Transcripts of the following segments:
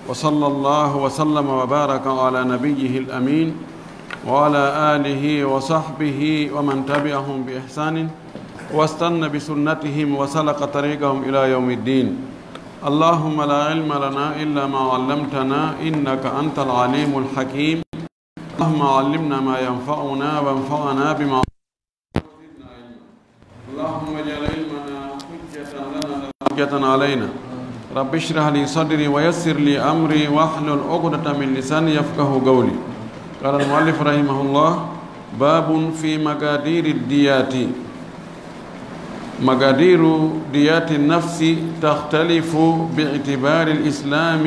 وصلى الله وسلم وبارك على نبيه الأمين وعلى آله وصحبه ومن تبعهم بإحسان واستنى بسنتهم وسلك طريقهم إلى يوم الدين. اللهم لا علم لنا إلا ما علمتنا إنك أنت العليم الحكيم. اللهم علمنا ما ينفعنا وانفعنا بما اللهم اجعل علمنا حجة لنا لا حجة علينا. رب اشرح لي صدري ويسر لي أمري واحلل عقدة من لساني يفقه قولي. قال المؤلف رحمه الله: باب في مقادير الديات. مقادير ديات النفس تختلف باعتبار الإسلام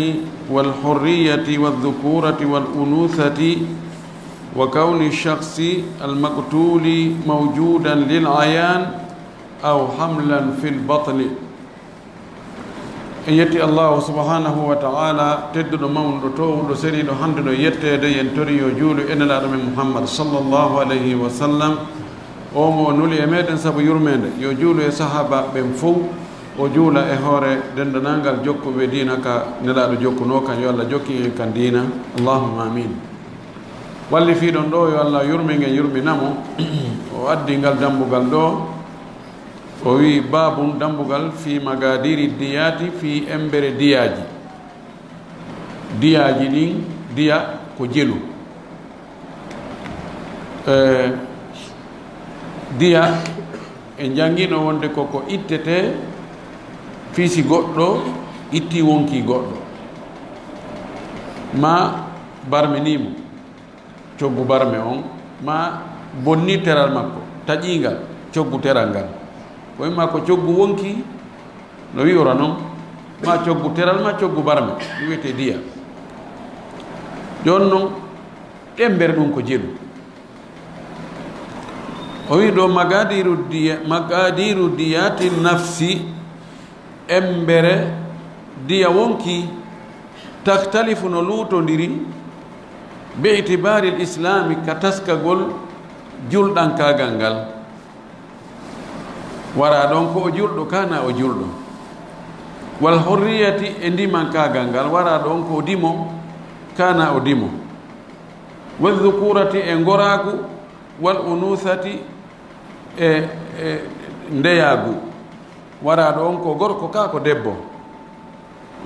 والحرية والذكورة والأنوثة وكون الشخص المقتول موجودا للعيان أو حملا في البطن. يتي الله سبحانه وتعالى تدد مولد تو سريد حمد يتي ينتري يجول إن الأدم محمد صلى الله عليه وسلم omo nuli e meɗen saabu yurmede yo juulu e sahaba ɓen fof o juula e hoore dendanangal jokkuɓe diina ka nelaɗo jokkuno kan yo Allah jokki en kan diina allahumma amin. walli fiiɗon ɗo yo Allah yurmingen yurminamo o addi ngal dambugal ɗo o wi babum dambugal fi magadiri diyati fi embere diyaji ɗin diya ko jelu diya e jangino wonde koko ittete fiisi goɗɗo itti wonki goɗɗo ma barmenimo coggu barme on ma bonni teral makko taƴingal coggu teral ngal ko wimma ko coggu wonki no wi'ora noon ma coggu teral ma coggu barme ɗum wiyete diya. joni noon ɗembere ɗum ko jelu o wi ɗo magadiru diyati nafsi embere diya wonki tahtalifu no luutodiri be itibari l islami ka taskagol julɗankagal ngal wara ɗon ko o julɗo kana o julɗo wal hurriyati e ndimankagal ngal wara ɗon ko o dimo kana o dimo wal dhukurati e ngoragu wal unusati e ndeyagu wara ɗon ko gorko ka ko debbo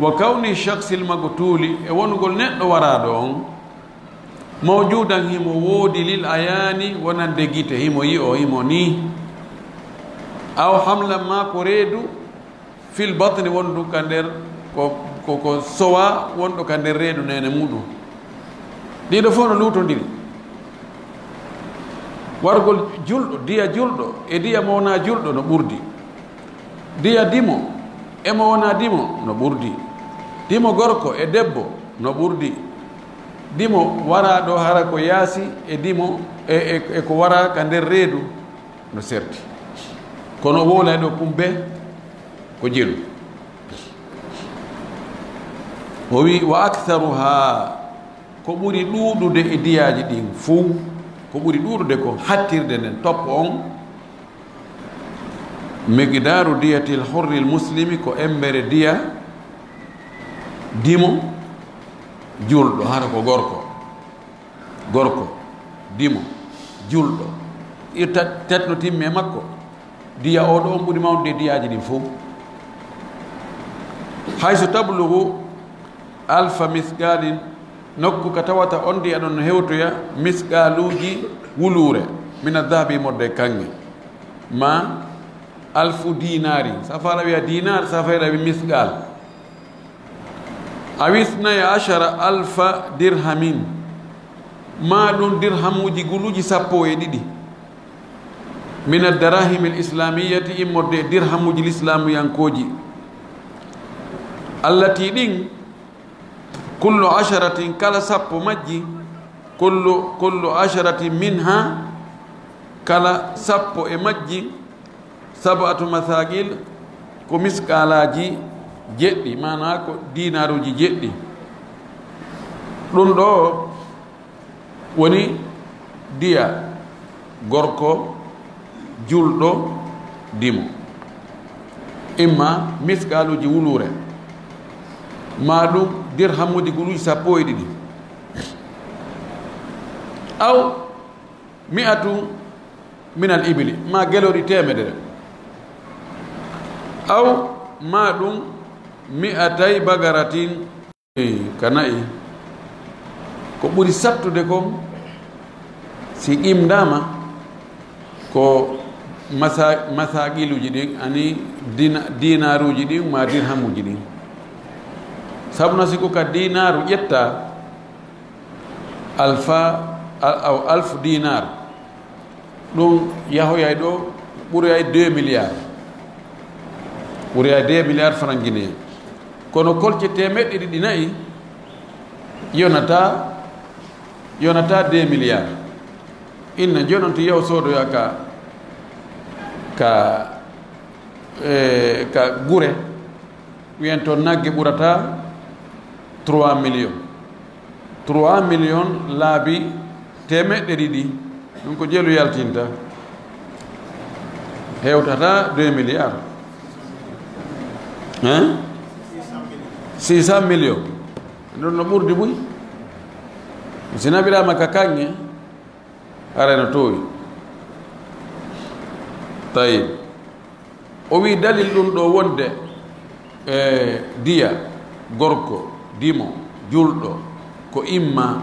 wa kawni shaksil magtuli e wonugol neɗɗo waraɗo on mawjudan himo woodi lil ayani wonande gite himo yi o himo ni aw hamlan ma ko reedu fil batni wondu ka nder ko sowa wonɗo ka nder reedu nene muɗum ɗiɗo fof no luutodiri wargol julɗo diya julɗo e diya mo wona julɗo no ɓurdi diya dimo e mo wona dimo no ɓurdi dimo gorko e debbo no ɓurdi dimo wara ɗo hara ko yaasi e dimo e ko wara ka nder reedu no serti kono woolay ɗo kumbe ko jelu o wi wa aktharuha ko ɓuri ɗuuɗude e diyaji ɗin fuu ko ɓuri ɗuuɗude ko hattirde nden toppo on miqdaru diyati l hurri l muslimi ko embere diya dimo julɗo hara ko gorko dimo julɗo tetno timme makko diya oɗo on ɓuri mawnude diyaji ɗin fof hayso tablugu alfa misqalin nokku ka tawata on diya ɗon no hewtoya misqaluji wulure mina dahabi modde kange ma alfu dinari safara wiya dinar safara wi misqal awisnaya ashara alfa dirhamin ma ɗum dirhamuji guluji 12 min addarahimi l islamiyati immodde dirhamuji l'islamuyankoji allati ɗin kullu asharatin kala 10 majji kullu asharatin minha kala 10 e majji sabatu mathaqil ko miskalaji jeɗɗi mana ko dinaruji jeɗɗi ɗum ɗo woni diya gorko julɗo dimo imma miskaluji wulure ma ɗum dirhamuji guluji 12 aw mi'atu min al ibli ma geloɗi temedere aw ma ɗum mi'atay bagaratin kanayi ko ɓuri sattude kon si qimdama ko masaqiluji ɗin ani dinaruji ɗin ma dirhamuji ɗin sabuna siko ka dinaru ƴetta alfu dinar ɗum yahoyay ɗo ɓuroyay 2 milliards ɓuroyay 2 milliards franc guinéen kono kolce temeɗɗe ɗiɗi nayi yonata 2 milliards inna jonon to yaw soodoya ka gure wiyen to nagge ɓurata 3 millions 3 millions laabi temeɗɗe ɗiɗi ɗum ko jelu yaltinta hewtata 2 milliards 600 millions ɗon no ɓurdi ɓuy si naɓirama ka kanŋe areno towi tawi o wi dalil ɗum ɗo wonde diya gorko dimo julɗo ko imma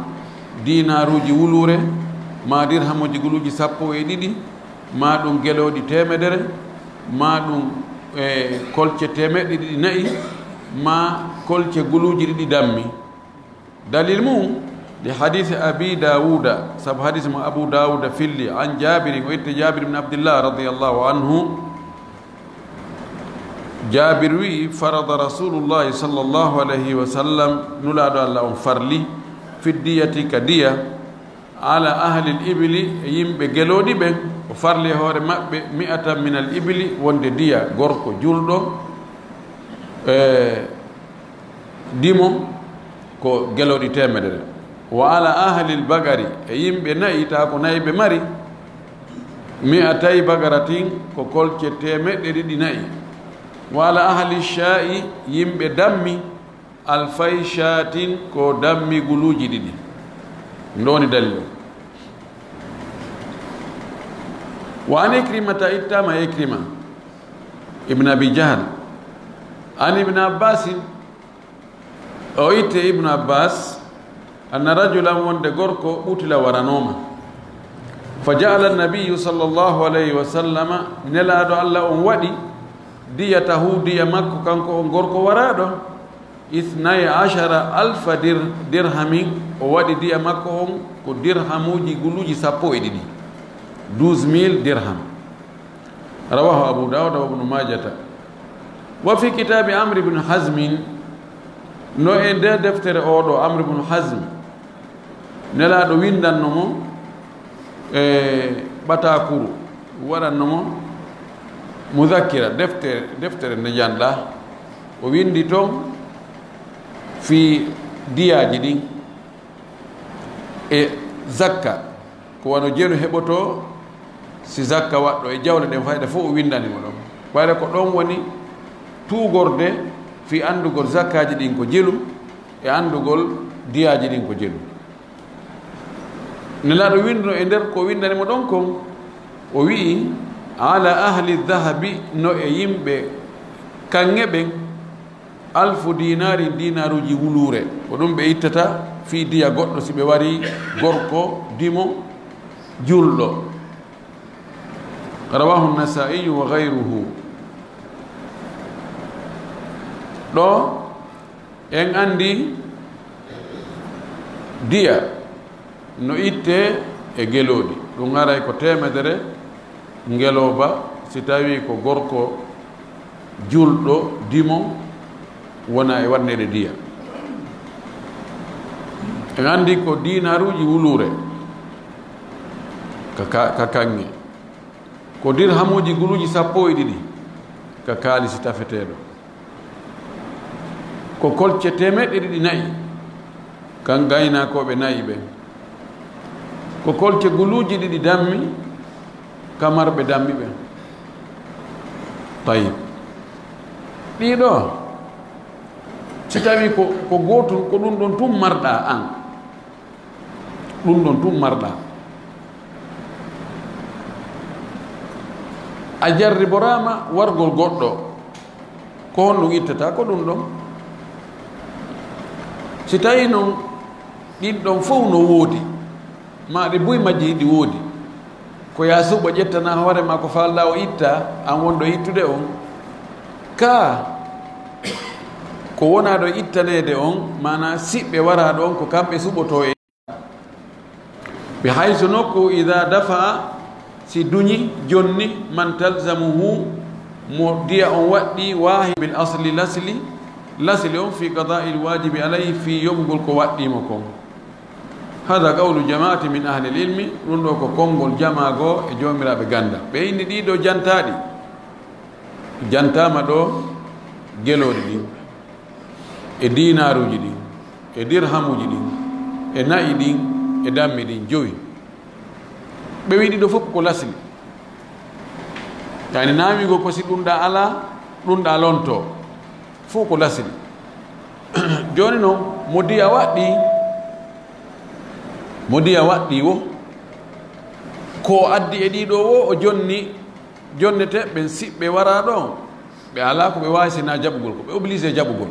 dinaruji wulure ma dirhamuji guluji 12 ma ɗum geloɗi temedere ma ɗum kolce temeɗɗe ɗiɗi nayi ma kolce guluji ɗiɗi dammi dalil mum li hadith abi dawuda sabu hadith mo abu dawuda filli an jabiri ko itte jabir ibn abdillah radiyallahu anhu jabir wi farada rasulullahi sallallahu alayhi wa sallam nulaɗo allah on farli fiddiyati ka diya ala ahli l ibli e yimɓe geloɗi ɓen o farli e hoore maɓɓe 100 min al ibli wonde diya gorko julɗo dimo ko geloɗi temedere wa ala ahli l bagari e yimɓe nayi ta ko nayi ɓe mari 100 bagaratin ko kolce temeɗɗe ɗiɗi nayi wa ala ahli sha'i yimɓe dammi alfay shatin ko dammi guluji ɗiɗi ndoni dalil wa an ikrimata ittama ikrima ibn abi jahl an ibn abbasin o itte ibnu abbas anna rajulan wonde gorko ɓutila waranoma fa jaala annabiyu sallllahu alayhi wa sallama nelaɗo allah on waɗi diyatahu diya makko kanko on gorko waraɗo 12 alfa dirhamin o waɗi diya makko on ko dirhamuji guluji 12 12,000 dirham rawahu abu dawud wa ibnu majata wa fi kitabi amri ibn hazmin no e nde deftere oɗo amri ibn hazm nelaɗo windanno mo ɓatakuru waɗanno mo mudakkira deftere nde janɗa o windi toon fi diyaji ɗin e zakka ko wano jeenu heɓoto si zakka waɗɗo e jawle ɗen fayda fof o windanimo ɗon ɓayde ko ɗon woni tuugorde fi andugol zakkaji ɗin ko jelu e andugol diyaji ɗin ko jelu nelaɗo winduno e nder ko windanimo ɗon kon o wii ala ahli dahabi no e yimɓe kanŋe ɓen alfu dinari dinaruji wulure ko ɗum ɓe ittata fi diya goɗɗo si ɓe wari gorko dimo julɗo rawahu nasaiyu wa gayruhu ɗo en andi diya no itte e geloɗi ɗum aray ko temedere ngeloba si tawi ko gorko julɗo dimo wona e warnede diya en andi ko dinaruji wulure ka kanŋe ko dirhamuji guluji 12 ka kaalisi tafeteɗo ko kolce temeɗɗe ɗiɗi nayi kan gaynakoɓe nayi ɓen ko kolce guluji ɗiɗi dammi kamarɓe dammi ɓen tayib ɗiɗo si tawi ko gotum ko ɗum ɗon tum marɗa an ɗum ɗon tum marɗa a jarriborama wargol goɗɗo ko honɗum ittata ko ɗum ɗon si tawi noon ɗin ɗon fof no woodi ma ɗe buy majji ɗi woodi ko ya suɓo ƴettana hoore ma ko falɗa o itta an wonɗo ittude on ka ko wona ɗo ittanede on mana siɓɓe waraɗo on ko kamɓe suɓoto e ɓe hayso nokku ida dafa si duñi jonni man talzamuhu mo diya on waɗɗi wahibil asli lasli on fi qada'i lwajibi alayhi fi yomgol ko waɗɗimo kon hada qawlu jama'ati min ahli lilmi ɗum ɗo ko konngol jamago e jomiraɓe ganda ɓe inni ɗiɗo jantaɗi jantama ɗo geloɗi ɗin e dinaruji ɗin e dirhamuji ɗin e nayi ɗin e dammi ɗin joyi ɓe wi ɗiɗo fof ko lasli yani namigo ko si ɗumɗa ala ɗumɗa lonto fof ko lasli joni noon mo diya waɗɗi wo ko addi e ɗiɗo wo o jonnete ɓen siɓɓe wara ɗon ɓe ala ko ɓe wawi sina jaɓugol ko ɓe obligé jaɓugol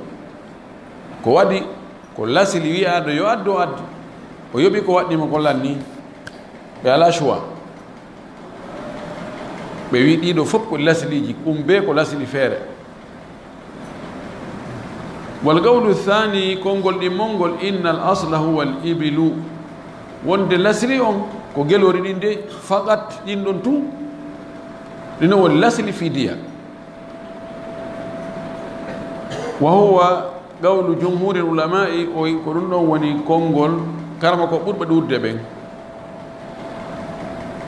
ko waɗi ko lasili wiyaɗo yo addu o addi o yoɓi ko waɗɗimo ko lanni ɓe ala choix ɓe wi ɗiɗo fof ko lasiliji ɗum be ko lasili feere wal gawlu thani konngol ɗimmolngol inna al asla huwa al ibilu wonde lasili on ko gelori ɗin de faqat ɗin ɗon tun ɗino woni lasili fidiya wa huwa gawlu jumhuri ulamai o ko ɗum ɗon woni konngol karama ko ɓurɓe ɗurde ɓen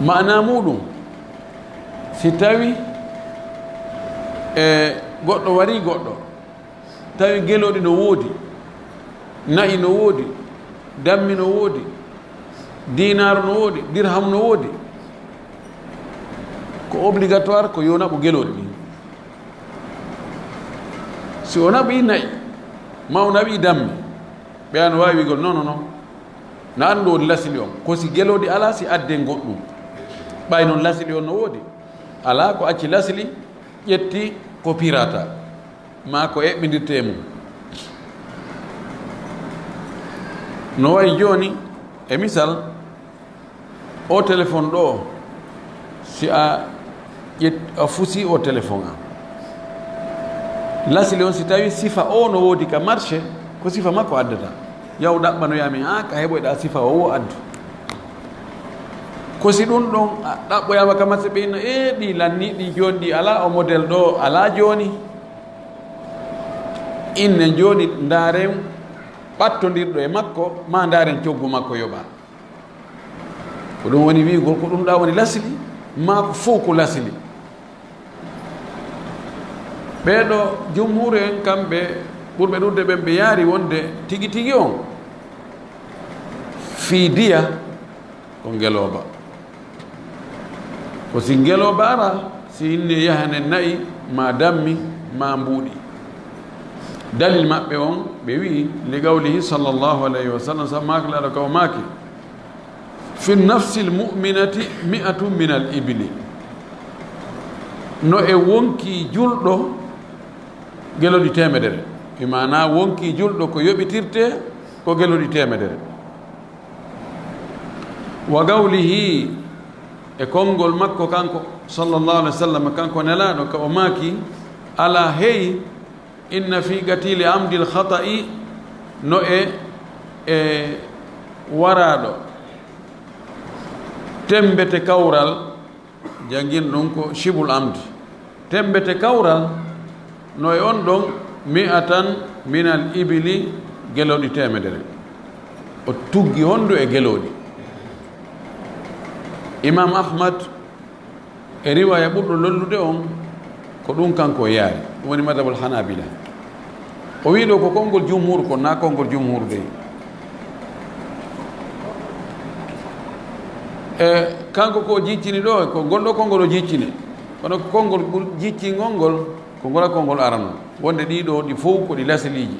mana muɗum si tawi e goɗɗo wari goɗɗo tawi geloɗi no woodi nayi no woodi dammi no woodi dinar no woodi dirham no woodi ko obligatoire ko yo naɓo geloɗi ɗin si o naɓi nayi ma o naɓi dammi ɓe no wawi wigol non no anndu woni lasili on ko si geloɗi ala si adde goɗɗum ɓay noon lasili on no woodi ala ko acci lasili ƴetti ko pirata ma ko eɓɓidirte mum no wayi joni e misal o téléphone ɗo si a fusi o téléphone a lasili on si tawi sifa o no woodi ka marché ko sifa makko addata yaw ɗaɓɓanoyami ka heɓoyɗa sifa o addu ko si ɗum ɗon ɗaɓɓoyama ka marché ɓe inno ɗi lanni ɗi joni ɗi ala o modèle ɗo ala joni inne joni ndaren ɓattodirɗo e makko ma ndaren coggu makko yoɓa ko ɗum woni wigol ko ɗum ɗa woni lasili ma ko fof ko lasili ɓeɗo jumhur en kamɓe ɓurɓe ɗurde ɓen ɓe yaari wonde tigi tigi on fiidiya ko ngeloba ko si ngeloba ara si inni yahane nayi ma dammi ma mbuuɗi dalil maɓɓe on ɓe wi li gawlihi sallllahu alayhi wa sallam sa maki laɗo kaw maki fi nafsi lmuminati 100 min al ibli no e wonki julɗo geloɗi temedere imana wonki julɗo ko yoɓitirte ko geloɗi temedere wa gawlihi e konngol makko kanko sallllahu alih wa sallam kanko nelaɗo ka o maaki ala hey inna fi gatili amdi l khata'i no e waraɗo tembete kawral jangin ɗum ko shibul amdi tembete kawral no e on ɗon 100 min al ibili geloɗi temedere o tuggi hondu e geloɗi imam ahmad e riwaya ɓurɗo lollude on ko ɗum kanko yaari ɗum woni madhabul hanabila o wi ɗo ko konngol jumhur ko na konngol jumhur dey e kanko ko jiccini ɗo ko gonɗo konngol o jiccini kono ko konngol jiccingol ngol ko ngola konngol arano wonde ɗiɗo ɗi fof ko ɗi lasiliji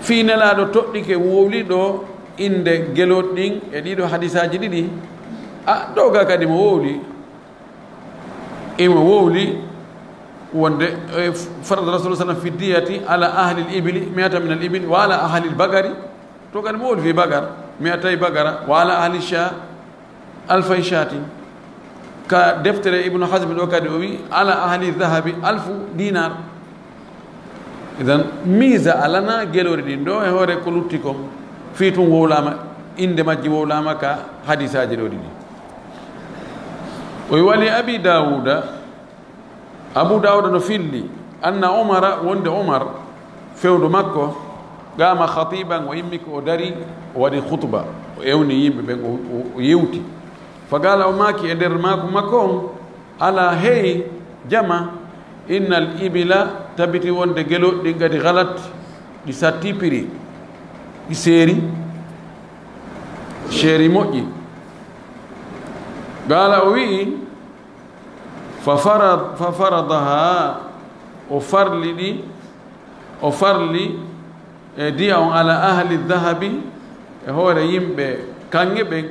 fi nelaɗo toɗɗike wowli ɗo inde geloɗ ɗin e ɗiɗo hadisaji ɗiɗi ɗoga kadi mo wowli imo wowli wonde farad rasul sallam fi diyati ala ahli l-ibli mi'ata min al-ibli wa ala ahli l-bagari to kadi mo wowli fi bagar mi'atay bagara wa ala ahli sha alfay shatin ka deftere ibnu hazm ɗo kadi o wi ala ahli dhahabi 1000 dinar. idan mise alana gelori ɗin ɗo e hoore ko lutti kon fi tum wowlama inde majji wowlama ka hadisaji ɗo ɗiɗi. o wali abi dawuda abu dawuda no filli anna umara wonde umar fewdo makko gama khatiban o yimmi ko o dari o waɗi khutba o ewni yimɓe ɓen o yewti fa gala o maki e nder mako makko on ala hey jama innal ibila tabiti wonde geloɗi ɗi gadi galat ɗi satti piri ɗi seeri moƴƴi. gala o wi fa faradaha o farli e diya on ala ahli dhahabi e hoore yimɓe kanŋe ɓen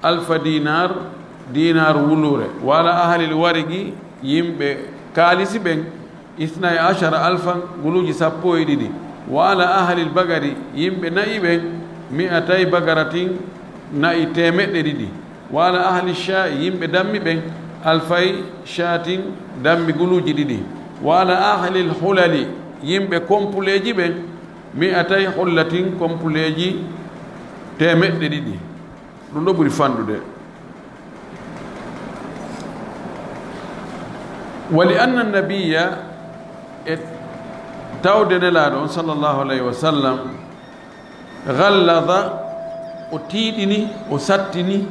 alfa dinar wulure wala ahli lwarigi yimɓe kaalisi ɓen 12 alfan guluji 12 wala ahli lbagari yimɓe nayi ɓen 200 bagaratin nayi 100 wala ahli sha yimɓe dammi ɓen alfay shatin dammi guluji 2 wala ahli lhulali yimɓe kompuleji ɓen 200 hullatin kompuleji 100 ɗum ɗo ɓuri fandude. wali anna nabiya e tawde nelaɗo on sallllahu alayhi wa sallam gallada o tiiɗini o sattini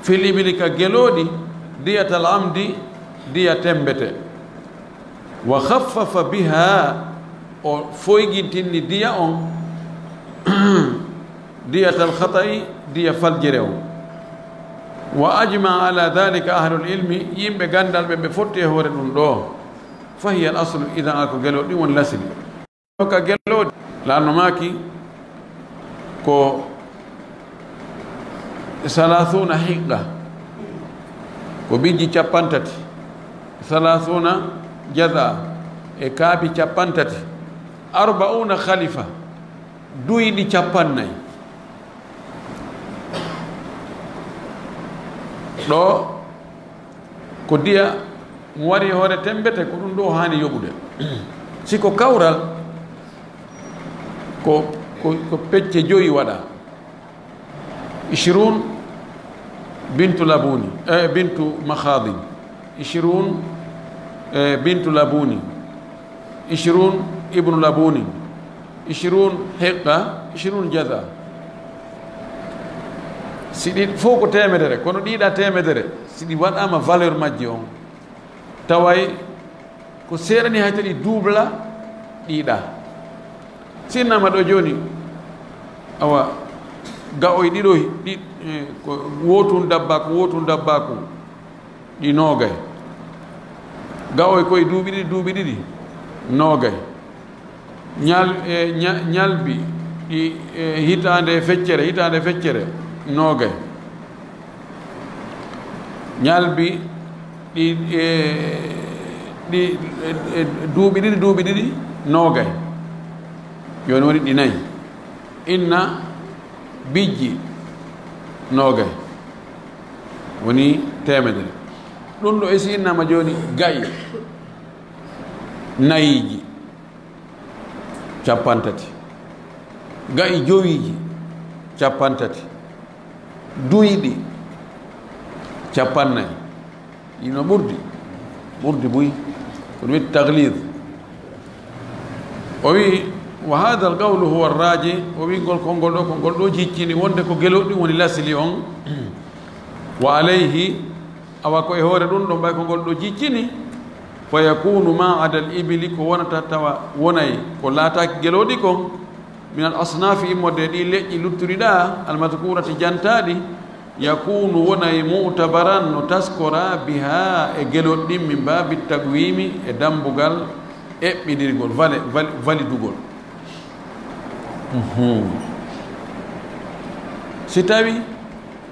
fil ibli ka geloɗi diyatal amdi diya tembete wa khaffafa biha o foygintinni diya on diyatal khata'i diya faljere on wa ajma ala dhalika ahlul ilmi yimɓe gandal ɓe fotti e hoore ɗum ɗo fa hiya al aslu idan ako geloɗi won lasili ka geloɗi lanno maki ko 30 hiqqa ko bijji 30 30 jaza e kaabi 30 40 khalifa duyɗi 40 ɗo ko diya mo wari hoore tembete ko ɗum ɗo hani yoɓude siko kawral ko pecce 5 waɗa 20 bintu labuni bintu makhadin 20 bintu labuni 20 ibnu labuni 20 hiqqa 20 jaza si ɗi fof ko temedere kono ɗiɗa temedere si ɗi waɗama valeur majji on taway ko seeɗani hay taɗi double ɗiɗa sinnama ɗo joni awa gaoye ɗiɗo ko wotun dabbaku ɗi nogay gaoye koye duuɓi ɗiɗi nogay ñalbi ɗi hitande feccere nogay ñalbi ɗi duuɓi ɗiɗi nogay joni woni ɗi 4 inna bijji nogay woni temedere ɗum ɗo esi innama joni gayi nayiji 30 gayi jowiji 30 duyɗi 40 ino ɓurdi buy ko witti taglid o wi wa hada al qawlu huwa arraji o wi ngol konngol ɗo ko ngol ɗo jiccini wonde ko geloɗi woni lasili on wa alayhi awa ko e hoore ɗum ɗo mbay ko ngol ɗo jiccini fa yakunu ma ada al ibili ko wonata tawa wonay ko laataki geloɗi kon min al asnafi immode ɗi leƴƴi lutturiɗa almadkurati jantaɗi yakunu wonay mu'tabaran no taskora biha e geloɗ ɗin min babi tagwimi e dambugal eɓɓidirgol validugol si tawi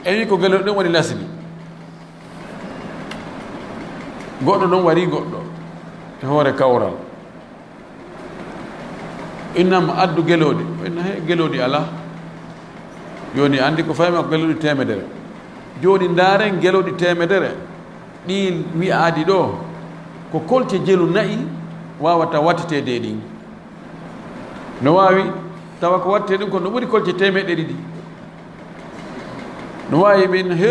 ewi ko gelol ɗon woni lasli goɗɗo ɗon wari goɗɗo e hoore kawral innama addu geloɗi inna he geloɗi ala joni andi ko fayma ko geloɗi temedere joni ndaren geloɗi temedere ɗi wi'aadi ɗo ko kolce jelu nayi wawata wattitede ɗin no wawi tawa ko watte ɗum ko no ɓuri kolce temeɗe ɗiɗi no wawi ɓen he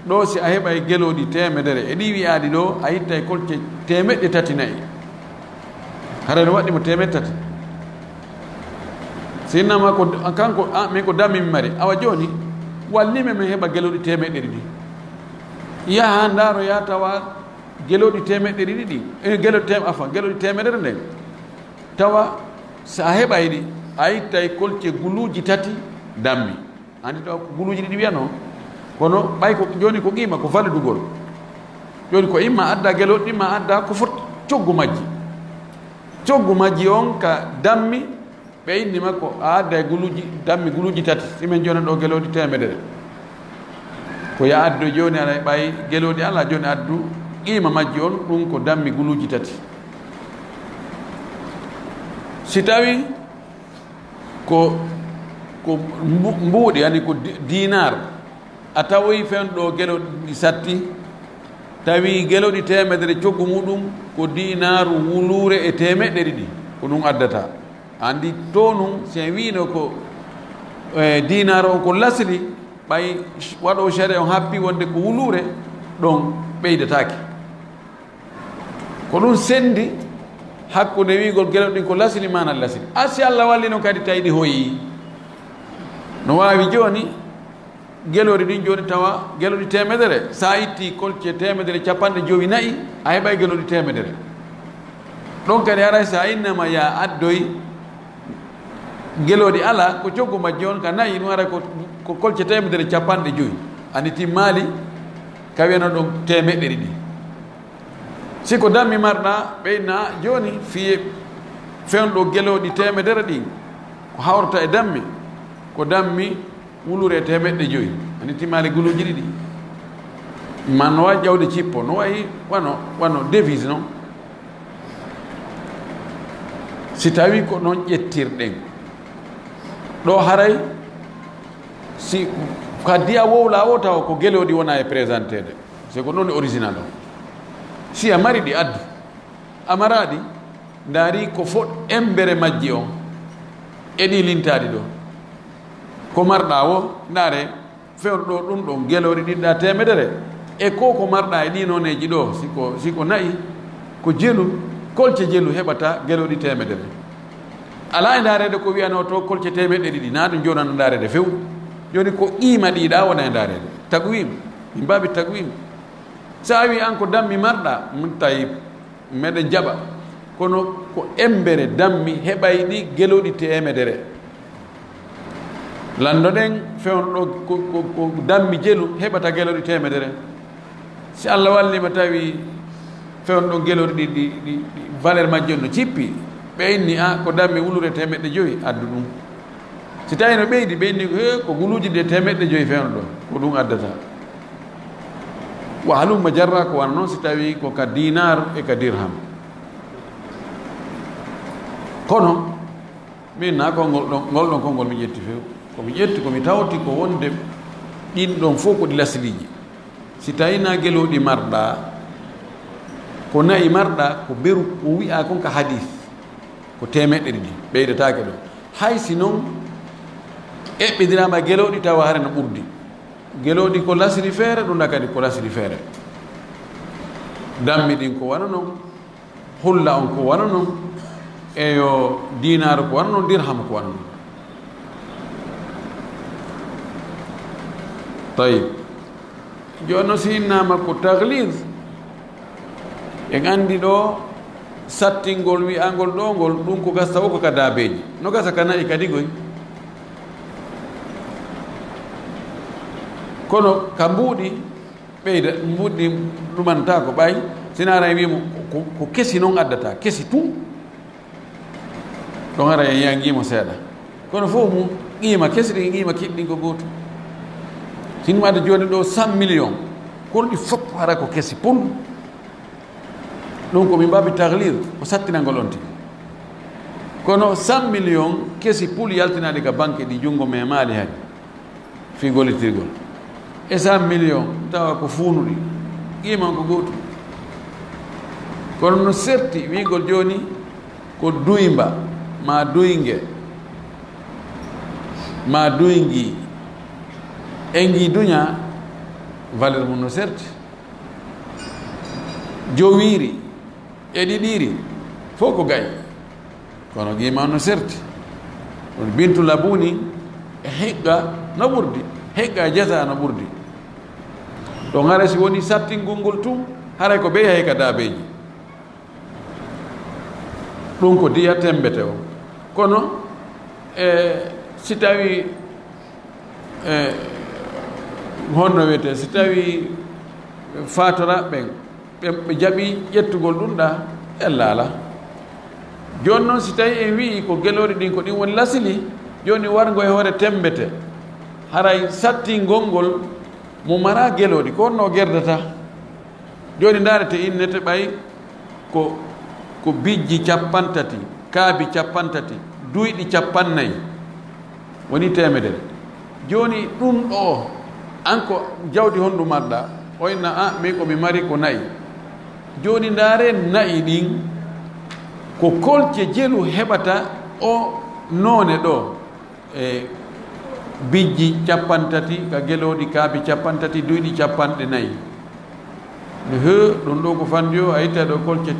ɗo si a heɓa geloɗi temedere e ɗi wi'aadi ɗo a yitta e kolce temeɗɗe tati nayi hara no waɗɗimo temeɗe tati sinnama ko kanko min ko dammimi mari awa joni wallime min heɓa geloɗi temeɗɗe ɗiɗi yaha ndaaro ya tawa geloɗi temeɗɗe ɗiɗi ɗi geloɗi temedere nden tawa sa heɓay ɗi a yittay kolce guluji tati dammi andi tawa guluji ɗiɗi wiyano kono ɓay ko joni ko qima ko validugol joni ko imma adda geloɗi ɗimma adda ko fot coggu majji on ka dammi ɓe inni makko a adda e guluji tati simen joni ɗo geloɗi temedere ko ya addu joni aɗa ɓay geloɗi ala joni addu qima majji on ɗum ko dammi guluji tati si tawi ko mbuuɗi ani ko dinar a tawoyi fen ɗo geloɗi satti tawi geloɗi temedere coggu muɗum ko dinar wulure e temeɗɗe ɗiɗi ko ɗum addata andi to num sen wino ko dinar o ko lasli ɓay waɗo chari on happi wonde ko wulure ɗon ɓeydatake ko ɗum sendi hakkude wigol geloɗin ko lasli mana lasli asi Allah walli no kadi tawi ɗi hoyi no wawi joni geloɗi ɗin joni tawa geloɗi temedere sa itti kolce temedere capanɗe joyi nayi a heɓay geloɗi temedere ɗon kadi haray sa innama ya addoy geloɗi ala ko coggu majji on ka nayi ɗum ara ko kolce temedere capanɗe joyi ani timmali ka wiyano ɗon temeɗɗe ɗiɗi si ko dammi marɗa ɓeyna joni fiye fewɗo geloɗi temedere ɗin ko hawrata e dammi ko dammi wulure temeɗɗe joyi ani timmali guluji ɗiɗi ma no wawi ƴawde cippo no wayi wano devise noon si tawi ko noon ƴettirɗen ɗo haray si kaddi a wowla o tawa ko geloɗi wona e présentede c'est ko noon e original o si a mari ɗi addu a maraɗi daari ko fot embere majji on eɗi lintaɗi ɗo ko marɗa o ndaare fewɗo ɗo ɗum ɗon geloɗi ɗiɗɗa temedere e ko marɗa e ɗi noneji ɗo siko nayi ko jelu kolce jelu heɓata geloɗi temedere ala e ndaarede ko wiyano to kolce temeɗɗe ɗiɗi na ɗum jonano ndaarede few joni ko qima ɗiɗa wona e ndaarede tagwim min mbawi tagwim sa wi an ko dammi marɗa min tawi meɗen jaɓa kono ko embere dammi heɓay ɗi geloɗi temedere landoɗen fewnoɗo ko dammi jelu heɓata geloɗi temedere si Allah wallima tawi fewnoɗo geloɗi ɗi valeur majji on no cippi ɓe inni ko dammi wulure temeɗɗe joyi addu ɗum si tawi no ɓeydi ɓe inni ko guluji ɗe temeɗɗe joyi fewnoɗo ko ɗum addata wa halumma jarra ko wana noon si tawi ko ka dinar e ka dirham kono min na ko ngol ɗon konngol mi ƴetti few komi ƴetti komi tawti ko wonde ɗin ɗon fof ko ɗi lasliji si tawi na geloɗi marɗa ko nayi marɗa ko beru ko wi'a kon ka hadis ko temeɗɗe ɗiɗi ɓeydatake ɗo hay si noon eɓɓidirama geloɗi tawa hare no ɓurdi geloɗi ko lasri feere ɗum ɗa kadi ko lasri feere dammi ɗin ko wana noon hulla on ko wana noon eyo dinar ko wana noon dirham ko wana noon tayib joni no sinnama ko taglise en andi ɗo sattingol wi'angol ɗo ngol ɗum ko gasta o ko ka daabeji no gasa ka nayi kadi goy kono ka mbuuɗi ɓeyda mbuuɗi ɗumanta ko ɓay sinara e wimo ko kesi noon addata kesi tum ɗon ara en yangimo seeɗa kono fof mu qima kesri qima kiɗɗin ko goto sinmade joni ɗo 100 millions kono ɗi fof hara ko kesi pul ɗum ko min mbawi tahlid o sattinangol on tigi kono 100 millions kesi pul yaltinaɗi ka banque ɗi junngo memali hadi fi gollitirgol e 100 millions tawa ko fuunuɗi qima ko goto kono no serti wigol joni ko duyba ma duyge ma duygi engi duña valeur mum no serti jowiri e ɗiɗiri fof ko gay kono qima no serti ɗon bintu labuni e hiqqa no ɓurdi hiqqa jasa no ɓurdi ɗon hara si woni sattingol ngol tum haray ko ɓey hay ka daabeji ɗum ko diya tembete o kono si tawi honno wiyete si tawi fatora ɓen ɓe jaɓi ƴettugol ɗum ɗa e laala joni noon si tawi en wii ko geloɗi ɗin ko ɗin woni lasili joni wargo e hoore tembete haray sattingol ngol mo mara geloɗi ko honno gerdata joni darete innete ɓay ko bijji 50 kaabi 50 duyɗi 50 woni temedere joni ɗum ɗo an ko jawdi honɗum maɗɗa oyna a min komi mari ko nayi joni ndaare nayi ɗin ko kolce jelu heɓata o noone ɗo e bijji 50 ka geloɗi kaabi 50 duyɗi 50 no he ɗum ɗo ko fandi o a yitta ɗo kolce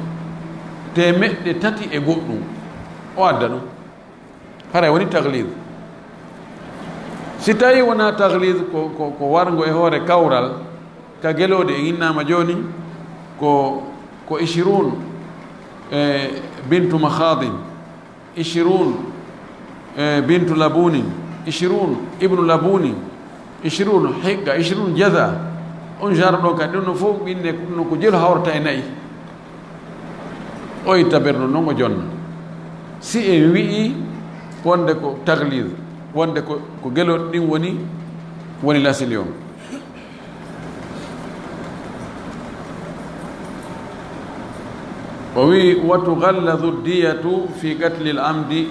temeɗɗe 3 e goɗɗum o adda ɗum haray woni tahlid si tawi wona tahlid ko wargo e hoore kawral ka gelode e innama joni ko 20 bintu makhadin 20 bintu labuni 20 ibnu labuni 20 hiqqa 20 jaza on genre ɗo kadi ɗum no fof ɓinne no ko jelu hawrata e nayi o itta ɓerɗo noon o jonna si en wi'i wonde ko tahlid wonde ko geloɗe ɗin woni lasili on o wi wa tughalladu diyatu fi qatli l amdi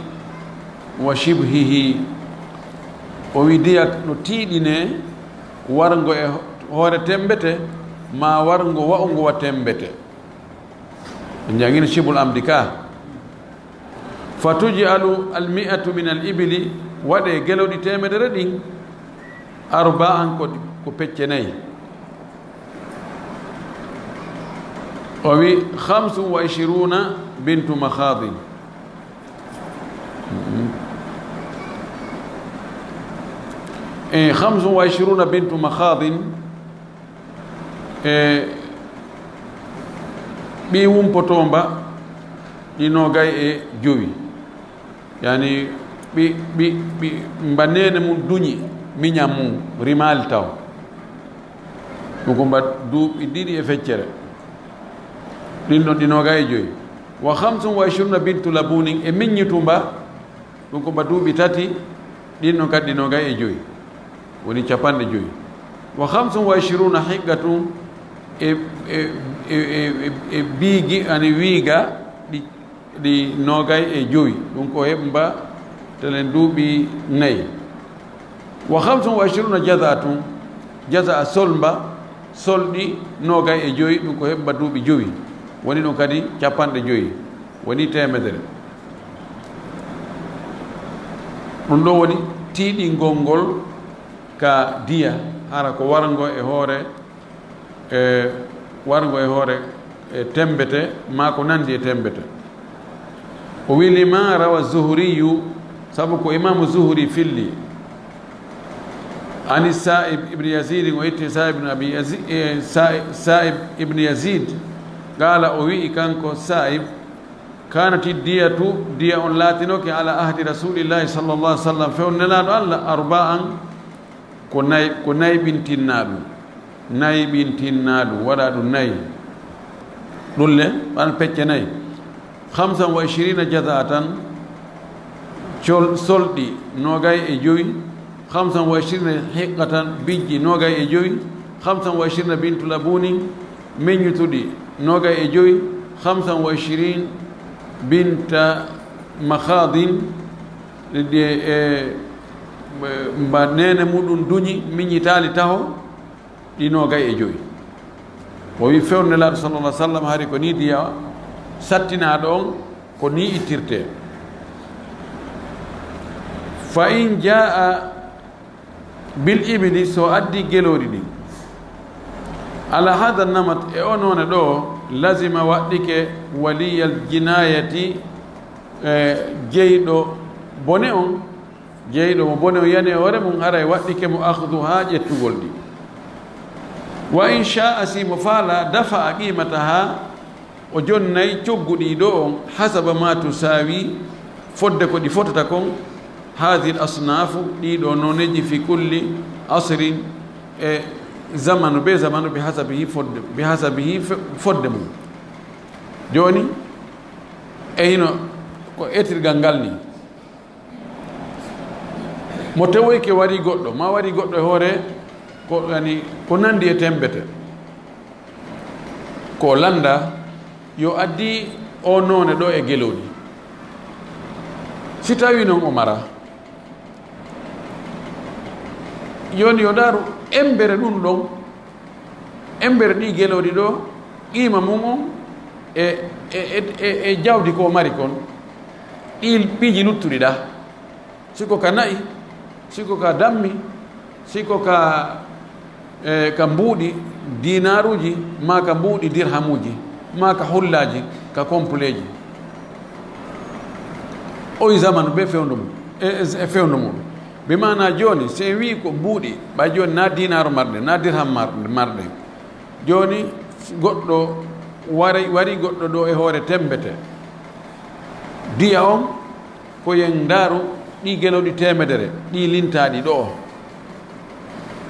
wa shibhihi o wi diya no tiiɗine wargo e hoore tembete ma wargo wa'ugo wa tembete en jangino shibul amdi ka fa tuj'alu al mi'atu min al ibli waɗe geloɗi temedere ɗin arba'an ko pecce nayi o wi 25 bintu makhadin e 25 bintu makhadin e ɓi wumpotomba ɗinogay e jowi yani ɓi mbannene mum duñi miñam mum rimali taw ɗum ko mba duuɓi 2 e feccere ɗin ɗon ɗinoga e joyi wa 25 bintu labunin e miññitumba ɗum ko mba duuɓi 3 ɗin ɗon kadi ɗinoga e joyi woni 50 wa 25 hiqqatum e biigi ani wiiga ɗi nogay e joyi ɗum ko heɓmba telen duuɓi 4 wa 25 jazatum jaza a solmba solɗi nogay e joyi ɗum ko heɓmba duuɓi 5 woni ɗum kadi 50 woni temedere ɗum ɗo woni tiiɗingol ngol ka diya hara ko wargo e hoore tembete ma ko nandi e tembete o wi lima rawa zuhriyu sabu ko imamu zuhri filli ani sa'ib ibn yazid o itti sa'ib ibn yazid qala o wi kanko sa'ib kanati diyatu diya on laatinoke ala ahdi rasulillahi sallallahu alaihi wasallam fewnelaɗo allah arba'an ko naybintinnaɗum waɗa ɗum nayi ɗulle ɓan pecce nayi 25 jaza'atan solɗi nogay e joyi 25 hiqqatan bijji nogay e joyi 25 bintu labuni meññutuɗi nogay e joyi 25 binta makhadin mba nene muɗum duñi miññitaali taho ɗi nogay e joyi o wi fewnelaaɗo sallallah sallam hari ko ni diya sattinaaɗo on ko ni ittirte fa in jaa bil ibli so addi geloɗi ɗi ala hada namat e o noone ɗo lazima waɗɗike waliyal jinayati jeyɗo bone on jeyɗo mo bone o yani e hoore mum ara e waɗɗike mo ahdu ha ƴettugol ɗi wa in sha'a simo faala dafa a qimata ha o jonnayi cogguɗi ɗo on hasaba ma tusawi fodde ko ɗi fotata kon hadi l asnafu ɗiɗo noneji fi kulli asrin e zamanu be zamanu bi hasabihi fodde mum joni e hino ko etirgal ngal ni mo tewoyke wari goɗɗo ma wari goɗɗo e hoore ko ani ko nandi e tembete ko landa yo addi o none ɗo e geloɗi si tawi noon o mara yoni yo daru embere ɗum ɗon embere ɗi geloɗi ɗo qima mum on e jawdi ko mari kon ɗi piiji luttuɗi ɗa siko ka nayi siko ka dammi siko ka ka mbuuɗi dinaruji ma ka mbuuɗi dirhamuji ma ka hullaji ka compleji oyi zamanu be fewndu mum e fewndu mum bi mana joni se wi ko mbuuɗi ɓay joni na dinaru marɗe na dirham marɗe joni goɗɗo wari goɗɗo ɗo e hoore tembete diya on ko yen ndaaru ɗi geloɗi temedere ɗi lintaɗi ɗo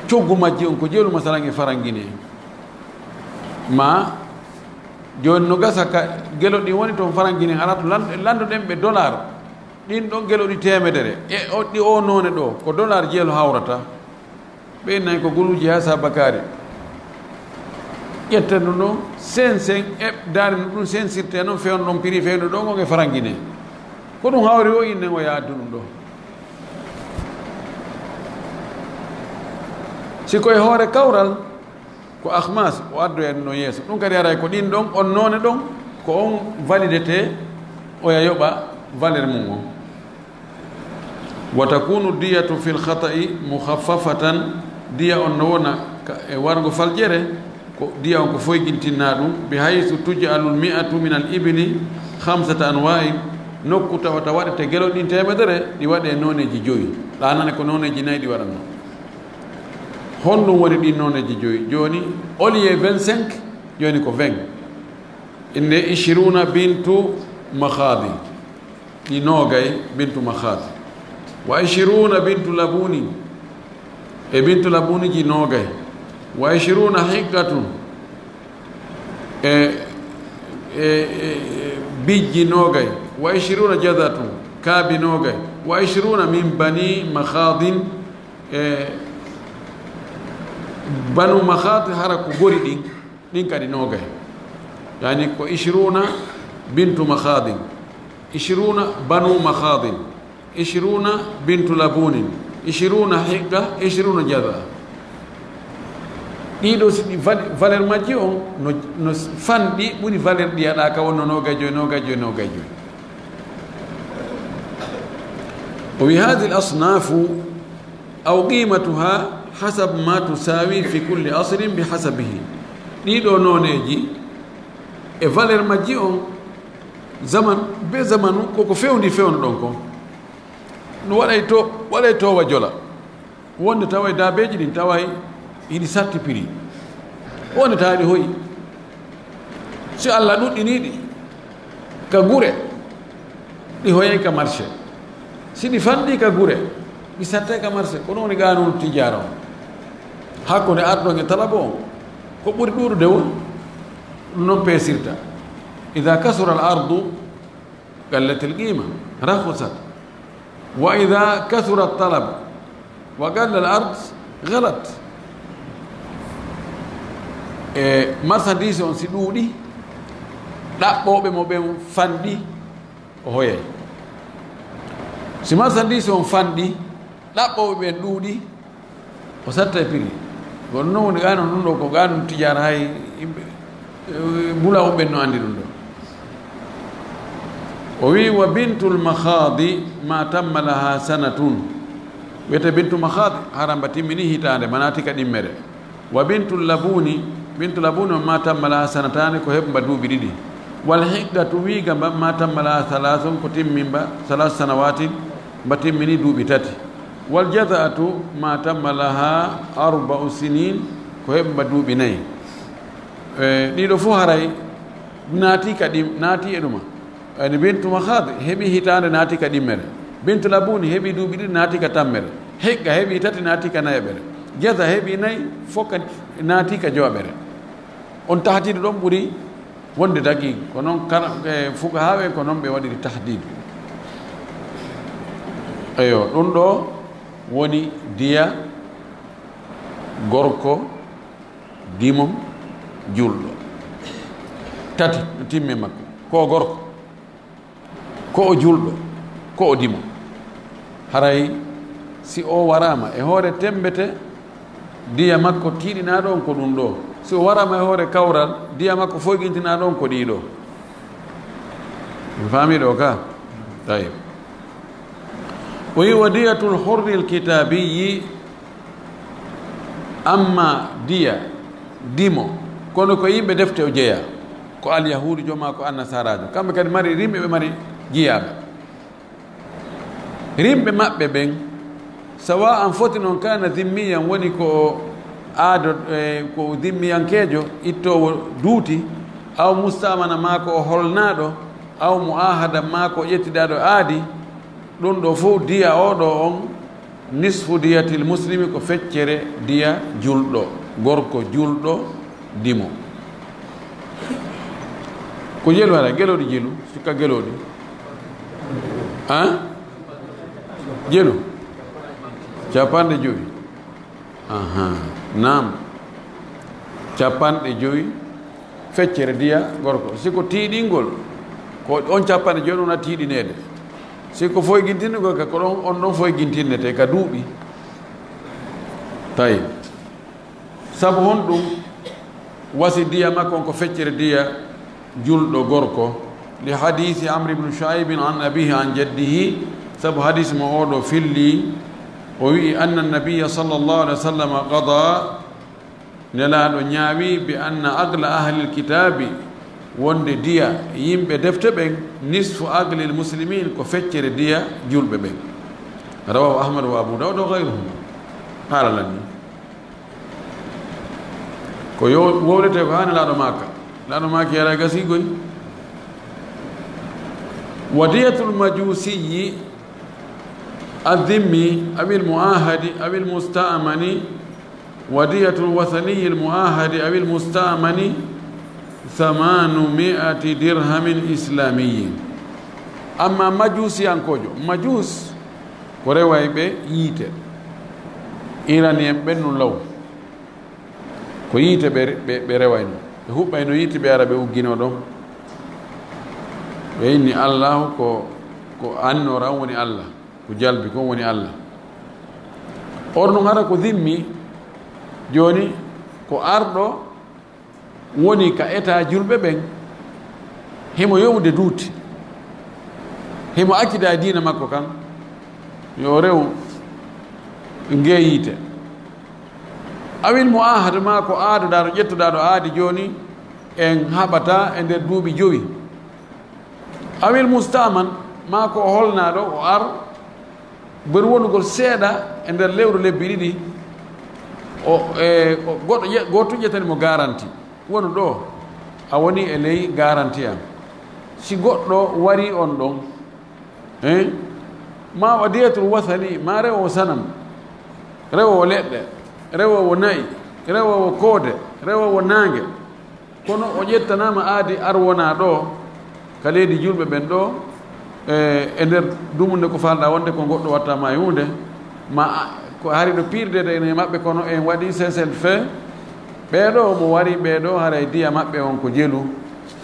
coggu majji on ko jeelu masalan e farangine ma joni no gasa ka geloɗi woni toon farangine ala to landuɗen ɓe dollar ɗin ɗon geloɗi temedere e ɗi o none ɗo ko dollar jeelo hawrata ɓe nayi ko guluji ha sabakari ƴetten ɗum ɗon sen daari no ɗum sensirte noon fewno ɗon prix fewno ɗon on e farangine ko ɗum hawri o innen o yaaddu ɗum ɗo siko e hoore kawral ko ahmas o addo en no yeeso ɗum kadi aray ko ɗin ɗon on noone ɗon ko on validete oya yoɓa valeur mum on wa takunu diyatu fi lkhata'i mukhaffafatan diya on no wona e wargo faljere ko diya on ko foygintinna ɗum bi haysu tujalu l-mi'atu min al ibli 5 anwa'i nokku tawata waɗete gelo ɗin temedere ɗi waɗe noneji joyi ɗanane ko noneji nayyi ɗi waɗanno honɗum woni ɗin noneji joyi joni olie 25 joni ko 20 inde 20 bintu makhadi ɗi nogay bintu makhadi wa 20 bintu labuni e bintu labuni ji nogay wa 20 hiqqatun bijji nogay wa 20 jadatun kaabi nogay wa 20 min bani makhadin banu makhad hara ko gori ɗin kadi nogay yani ko 20 bintu makhadin 20 banu makhadin 20 bintu labunin 20 hiqqa 20 jada ɗiɗo so ɗi valeur majji on no fanɗi ɓuri valeur ɗi aɗa ka wonno nogay joyi o wi hadi l asnafu aw qimatuha hasab ma tusawi fi kulli asrin bi hasabihi ɗiɗo noneji e valeur majji on zaman be zamanu koko fewndi fewno ɗon ko no waɗay towa jola wonde tawa e dabeji ɗin tawa hiɗi satti prix wonde tawa ɗi hoyi si Allah ɗuɗɗiniɗi ka gure ɗi hoyay ka marché si ɗi fanɗi ka gure ɗi sattay ka marché kono woni ganol tijara o hakkude arɗon e talabo on ko ɓuri ɗuɗude won ɗum noon peesirta ida kasura al ardu gallat l qima rahusat wa idha kathura talab wa qalla al-ard ghalat marchandise on si ɗuuɗi ɗaɓɓoɓe mo ɓe fanɗi o hoyay si marchandise on fanɗi ɗaɓɓoɓe ɓen ɗuuɗi o satta prix gonno noon woni gano ɗum ɗo ko gano tijara hay yimɓe bula huɓɓen no andi ɗum ɗo o wi wa bintul mahadi ma tamma laha sanatun wiyete bintu mahadi haramba timmini hitande manati ka ɗimmere wa bintul labuni ma tamma laha sanatani ko heɓba duuɓi ɗiɗi wal hiqqatu wiiga mba ma tamma laha thalathun ko timmimba thalath sanawatin mba timmini duuɓi tati wal jaza'atu ma tamma laha 4 sinin ko heɓba duuɓi nayyi ɗiɗo fof haray naati ka ɗim naati e ɗuma ani bintu mahad heɓi hitande naati ka ɗimmere bintu labuni heɓi duuɓi ɗiɗi naati ka tammere hiqqa heɓi tati naati ka nayeɓere jaza heɓi nayyi fof ka naati ka joɓere on tahdide ɗon ɓuuri wonde dagi ko noon fukahaɓe ko noon ɓe waɗiri tahdide eyo ɗum ɗo woni diya gorko dimom julɗo tati no timme makko ko o gorko ko o julɗo ko o dimo haray si o warama e hoore tembete diya makko tiiɗinaɗo on ko ɗum ɗo si o warama e hoore kawral diya makko foyguintinaɗo on ko ɗiɗo mi faamiɗo ka tayib o wi wa diyatul hurri lkitabiyi amma diya dimo kono ko yimɓe defte o jeeya ko alyahudu joma ko annasarajo kamɓe kadi mari rimɓe ɓe mari jiyaɓe rimɓe maɓɓe ɓen sawa an foti noon kana zimmiyan woni ko aado ko zimmiyankejo ittowo duuti aw mustamana ma ko o holnaɗo aw mo ahada ma ko ƴettiɗaɗo aadi ɗum ɗo fof diya oɗo on nisfu diyatil muslimi ko feccere diya julɗo gorko julɗo dimo ko jelu hara geloɗi jelu sikka geloɗi jelu capanɗe joyi nam capanɗe joyi feccere diya gorko siko tiiɗingol ko on capanɗe joyi ɗum na tiiɗinede siko foyguintinnego ka ko ɗon on ɗon foyguintinnete ka duuɓi tawi sabu hon ɗum wasi diya makko on ko feccere diya julɗo gorko li hadisi amr ibnu shaibin an abihi an jaddihi sabu hadis mo oɗo filli o wi anna nabiya sallllahu alih wa sallam qada nelaɗo ñaawi bi anna agla ahli lkitabi wonde diya yimɓe defte ɓen nisfu agli lmuslimin ko feccere diya julɓe ɓen rawahu ahmad wa abu dawud wa gayruhum haalalanni ko wowlete ko hani laɗo maka yara gasigoy wadiyatul majusiyi الذمي أو المعاهد أو المستأمن ودية الوثني المعاهد أو المستأمن 800 درهم إسلامي أما مجوسي أنكوجو مجوس كوريواي بي ييته إيرانيين بنو لو ko yiite ɓe rewayno ɓe huɓɓayno yiite ɓe ara ɓe uggino ɗon ɓe inni allahu ko annora on woni allah ko jalbi kon woni allah or noon hara ko zimmi joni ko arɗo woni ka état julɓe ɓen himo yowde duuti himo accida diina makko kan yo rew ngeeyite awil mo ahada ma ko aadoɗa ɗo ƴettoɗa ɗo aadi joni en haɓata e nder duuɓi joyi awil mustaman ma ko holnaɗo o ar ber wonugol seeɗa e nder lewru lebbi ɗiɗi goɗɗo ƴettani mo garanti wonu ɗo a woni e ley garanti am si goɗɗo wari on ɗon ma wa diyatul wathani ma rewowo sanam rewowo leɗɗe rewowo nayi rewowo koode rewowo naange kono o ƴettanama aadi ar wona ɗo ka leydi julɓe ɓen ɗo e nder dumunde ko falɗa wonde ko goɗɗo wattama e hunde ma ko hari ɗo pirdede ene maɓɓe kono en waɗi cessel fait ɓeeɗo mo wari ɓeeɗo haray diya maɓɓe on ko jelu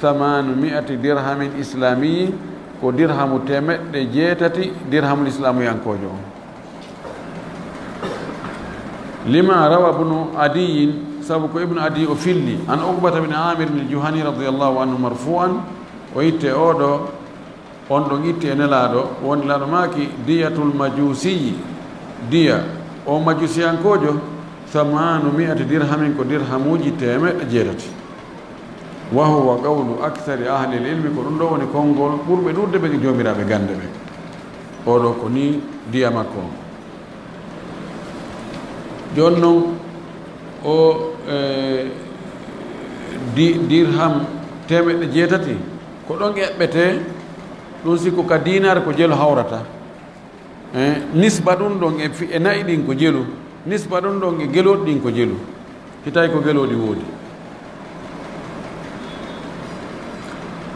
800 dirhamin islamiyi ko dirhamu 700 dirhamul islamu yankojo on lima rawa ibnu adiyin sabu ko ibnu adi o filli an uqbata bin amir bin juhani radiallahu anhu marfu'an o itte oɗo on ɗon itti e nelaɗo woni laɗo maki diyatul majusiyi diya o majusiyankojo 800 dirhamin ko dirhamuji 700 wa huwa qawlu akthari ahli ilmi ko ɗum ɗo woni konngol ɓurɓe ɗurde ɓe jomiraɓe gande ɓe oɗo ko ni diya makko on joni noon o dirham 700 ko ɗon eɓɓete ɗum sikku ka dinar ko jelu hawrata nisba ɗum ɗon e nayi ɗin ko jelu nisba ɗum ɗon e geloɗi ɗin ko jelu hitawi ko geloɗi woodi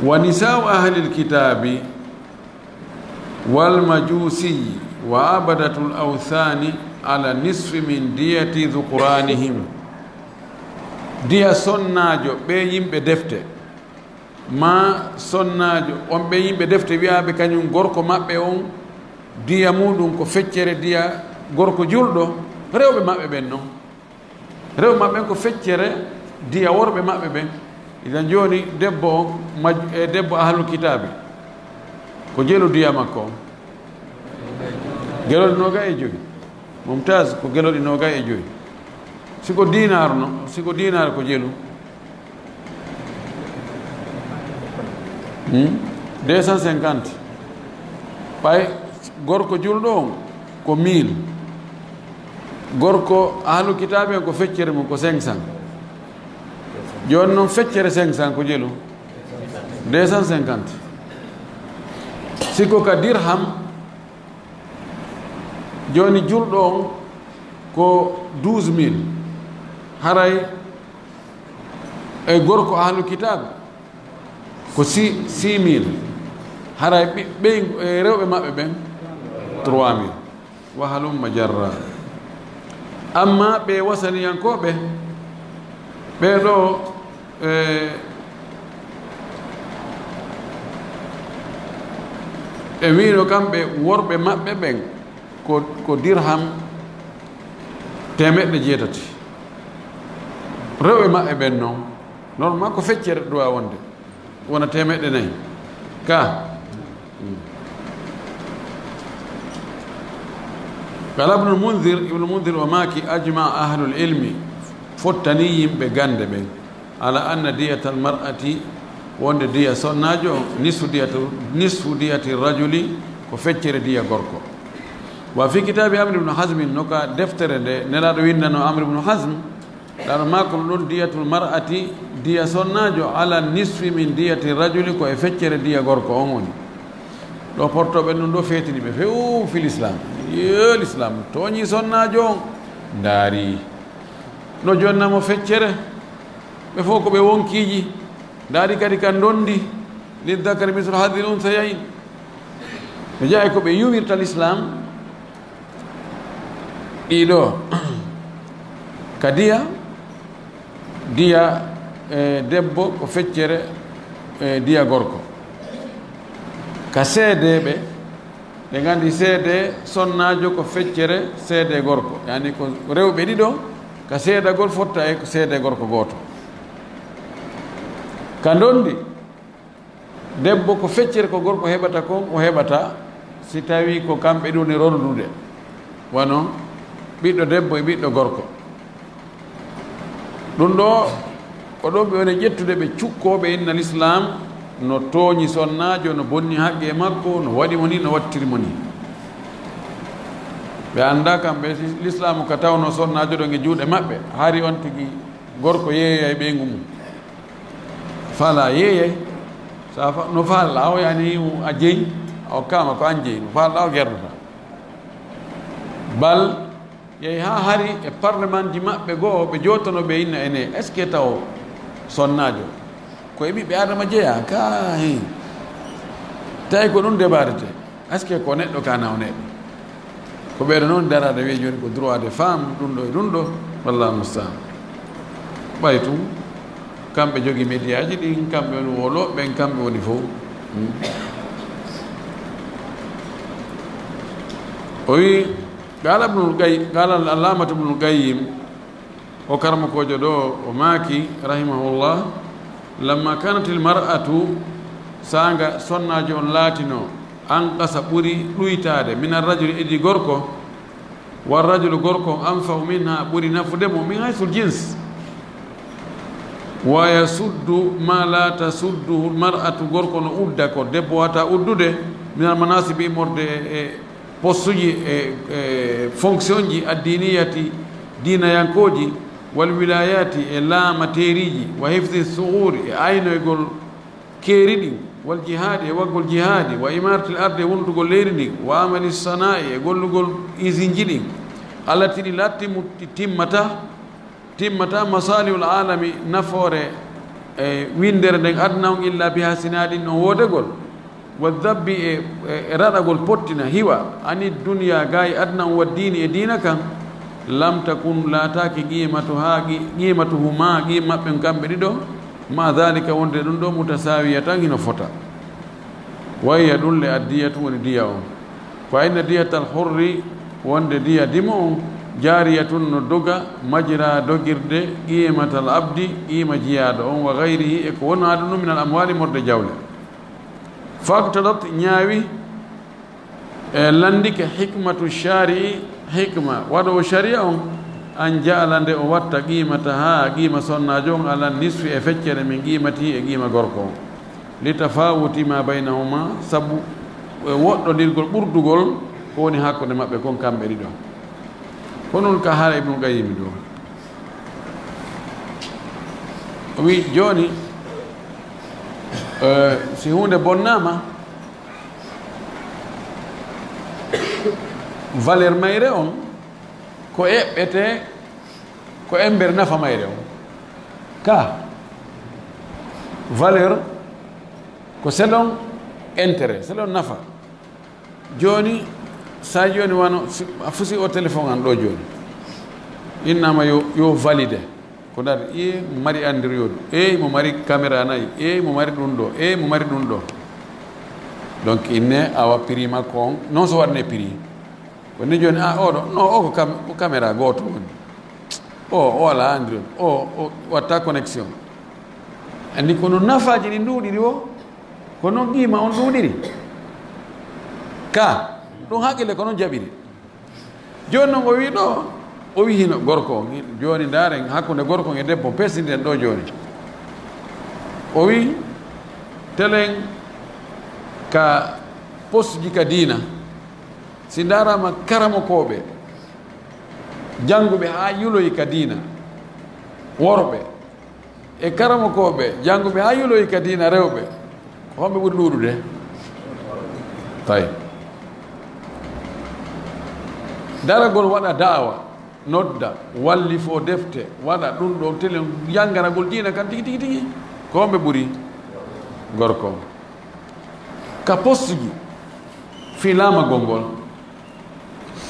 wa nisau ahli lkitabi walmajusiyi wa abadatul awthani ala nisfi min diyati dhukuranihim diya sonnajo ɓe yimɓe defte ma sonnajo on ɓe yimɓe defte wiyaɓe kañum gorko maɓɓe on diya muɗum ko feccere diya gorko julɗo rewɓe maɓɓe ɓen noon rewɓe maɓɓe ɓen ko feccere diya worɓe maɓɓe ɓen idan joni debbo o debbo ahlul kitabi ko jelu diya makko on geloɗi 25 mumtaz ko geloɗi 25 siko dinar no siko dinar ko jelu 250 ɓay gorko julɗo on ko 1000 gorko ahlu kitabe ko feccere mum ko 500 joni noon feccere 500 ko jelu 250 siko ka dirham joni julɗo on ko 12000 haray e gorko ahlu kitabe ko 6000 haray ɓe rewɓe maɓɓe ɓen 3000 wa halumma jarra amma ɓe wasaniyankoɓe ɓeɗo ɓe wino kamɓe worɓe maɓɓe ɓen ko dirham 700 rewɓe maɓɓe ɓen noon normalement ko feccere ɗowa wonde wona 400 ka qala ibnu mundir o maki ajma ahlul ilmi fottani yimɓe gande ɓen ala anna diyata al mar'ati wonde diya sonnajo nisfu diyati rajuli ko feccere diya gorko wa fi kitabi amr ibn hazm noka deftere nde nelaɗo windano amr ibn hazm ɗaɗo makko ɗon diyatul mar'ati diya sonnajo ala nisfi min diyati rajuli ko e feccere diya gorko on woni ɗo portoɓe ɗum ɗo fetini ɓe few fil islam yo l'islam toñi sonnajo on ndaari no jonnamo feccere ɓe fof ko ɓe wonkiji ndaari kadi kan dondi liddakari misle hadil unsayayn ɓe jeeya ko ɓe yuwirta l'islam ɗiɗo ka diya debbo ko feccere diya gorko ka seedeɓe ɓe gandi seede sonnajo ko feccere seede gorko yani ko rewɓe ɗiɗo ka seedagol fotta e ko seede gorko goto ka dondi debbo ko feccere ko gorko heɓata kon o heɓata si tawi ko kamɓe ɗuni rondude wano ɓiɗɗo debbo e ɓiɗɗo gorko ɗum ɗo ko ɗon ɓe woni ƴettude ɓe cukkoɓe inna l'islam no tooñi sonnajo no bonni haqqe e makko no waɗimo ni no wattirimo ni ɓe anda kamɓe l'islamu ka tawno sonnajo ɗo e juuɗe maɓɓe hari on tigi gorko yeeya e ɓeygu mum fala yeeyay sa no falla o yani a jeyi o kama ko an jeyi no falla o gerdata bal yehi ha hari e parlement ji maɓɓe goo ɓe jottanoɓe inna ene est ce que taw sonnajo koye ɓiɓɓe adama jeeya ka tawi ko ɗum débarete est ce que ko neɗɗo ka nawneɗo ko ɓeeɗo noon darade wi joni ko droit de femme ɗum ɗo e ɗum ɗo wallahu mustaan ɓay tum kamɓe jogii média ji ɗin kamɓe woni woloɓe ɓen kamɓe woni fof o wi qala allamatu ibnul qayyim o karmakojo ɗo o maaki rahimahullah lamma kanat il mar'atu sanga sonnajo on laatino an qasa ɓuri ɗuytade min arrajuli idi gorko warrajulu gorko anfau minha ɓuri nafudemo min haysul jins wa yasuddu ma la tasudduhu mar'atu gorko no udda ko debbo wata uddude min al manasibi morde e postuji e fonction ji addiniyati dinayankoji wal wilayati e laama teriji wa hifdi suhuri e aynoygol keeri ɗin wal jihadi e waggol jihadi wa imaratil arde e wondugol leydi ndin wa amali sana'i e gollugol usine ji ɗin allati ɗi lattimu timmata masalihul alami nafoore e windere nden adna on illa biha sinaɗin no woodegol wa dabbi e raɗagol pottina hiwa ani duniya gayi adna on wa dini e dina kan lam takun laataki qimatuhuma maɓɓen kamɓe ɗiɗo ma dhalika wonde ɗum ɗo mutasawiya tan hino fota wayya ɗum le addiyatu woni diya on fa inna diyatal hurri wonde diya dimo on jariyatun no doga majira dogirde qimatal abdi qima jiyaɗo on wa gayrihi e ko wona ɗum ɗum min al amwali morde jawle faktadat ñaawi e landike hikmatu shari'i hikma waɗo sharia on an jaala nde o watta qimata ha qima sonnajo on ala nisfi e feccere min qimati e qima gorko on li tafawuti ma baynahuma sabu woɗɗodirgol ɓurdugol ko woni hakkude maɓɓe kon kamɓe ɗiɗo honon ka haala ibnu qayyim ɗo o wi joni si hunde bonnama valeur mayre on ko eɓɓete ko ember nafa mayre on ka valeur ko selon intérêt selon nafa joni sa joni wano a fusi o téléphone an ɗo joni innama yo valide ko dar mo mari android mo mari caméra nayi mo mari ɗum ɗo mo mari ɗum ɗo donc inne awa prix makko on non so waɗne prix wonni joni oɗo non o ko caméra goto woni o ala android o watta connexion andi kono nafaji ɗi nduɗiɗi o ko noon qima on ɗuuɗiri ka ɗum haqqille ko noon jaɓiri joni noon o wi ɗo o wi hino gorko on joni ndaren hakkude gorko on e debbo pesdiɗen ɗo joni o wi telen ka poste ji ka diina si darama karamokoɓe jannguɓe ha yuloyi ka diina worɓe e karamokoɓe jannguɓe ha yuloyi ka diina rewɓe homɓe ɓuri ɗuuɗude tawi daragol waɗa daawa nodda walli fo defte waɗa ɗum ɗo tele yanganagol diina kan tigi tigi tigi ko homɓe ɓuri gorko ka poste ji fi laamagol ngol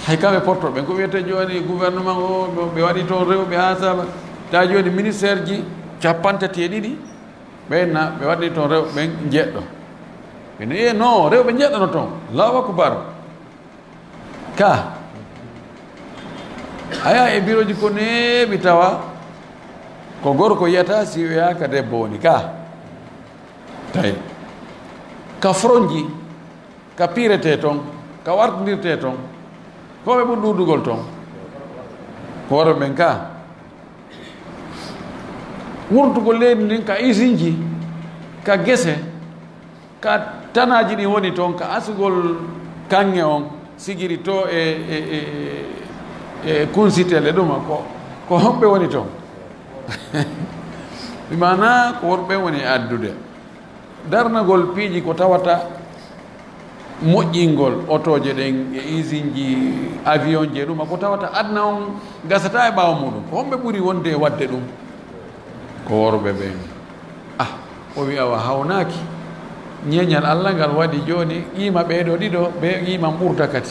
hay kamɓe portoɓe ko wiyete joni gouvernement o ɓe waɗi toon rewɓe ha saba ta joni ministére ji capantati e ɗiɗi ɓenna ɓe waɗi toon rewɓe ɓen jeɗɗo ɓene non rewɓe jeɗɗono toon Allahu akbar ka aya e bureau ji ko neeɓi tawa ko gorko yiyata si wiya ka debbo woni ka tawi ka fronji ka pirete toon ka wartodirte toon koɓe ɓuri ɗuɗugol toon ko worɓe ɓen ka wurtugol leydi ndin ka usine ji ka gese ka tanaji ɗi woni toon ka asugol kanŋe on sigiri to e kunsitele ɗuma ko homɓe woni toon mana ko worɓe woni e addude darnagol piiji ko tawata moƴƴingol otoje ɗen e usine ji avion je ɗuma ko tawata adna on gasata e ɓaawa muɗum ko homɓe ɓuri wonde e wadde ɗum ko worɓe ɓen o wi awa hawnaki ñeñal Allah ngal waɗi joni qima ɓeeɗo ɗiɗo ɓe qima ɓurda kadi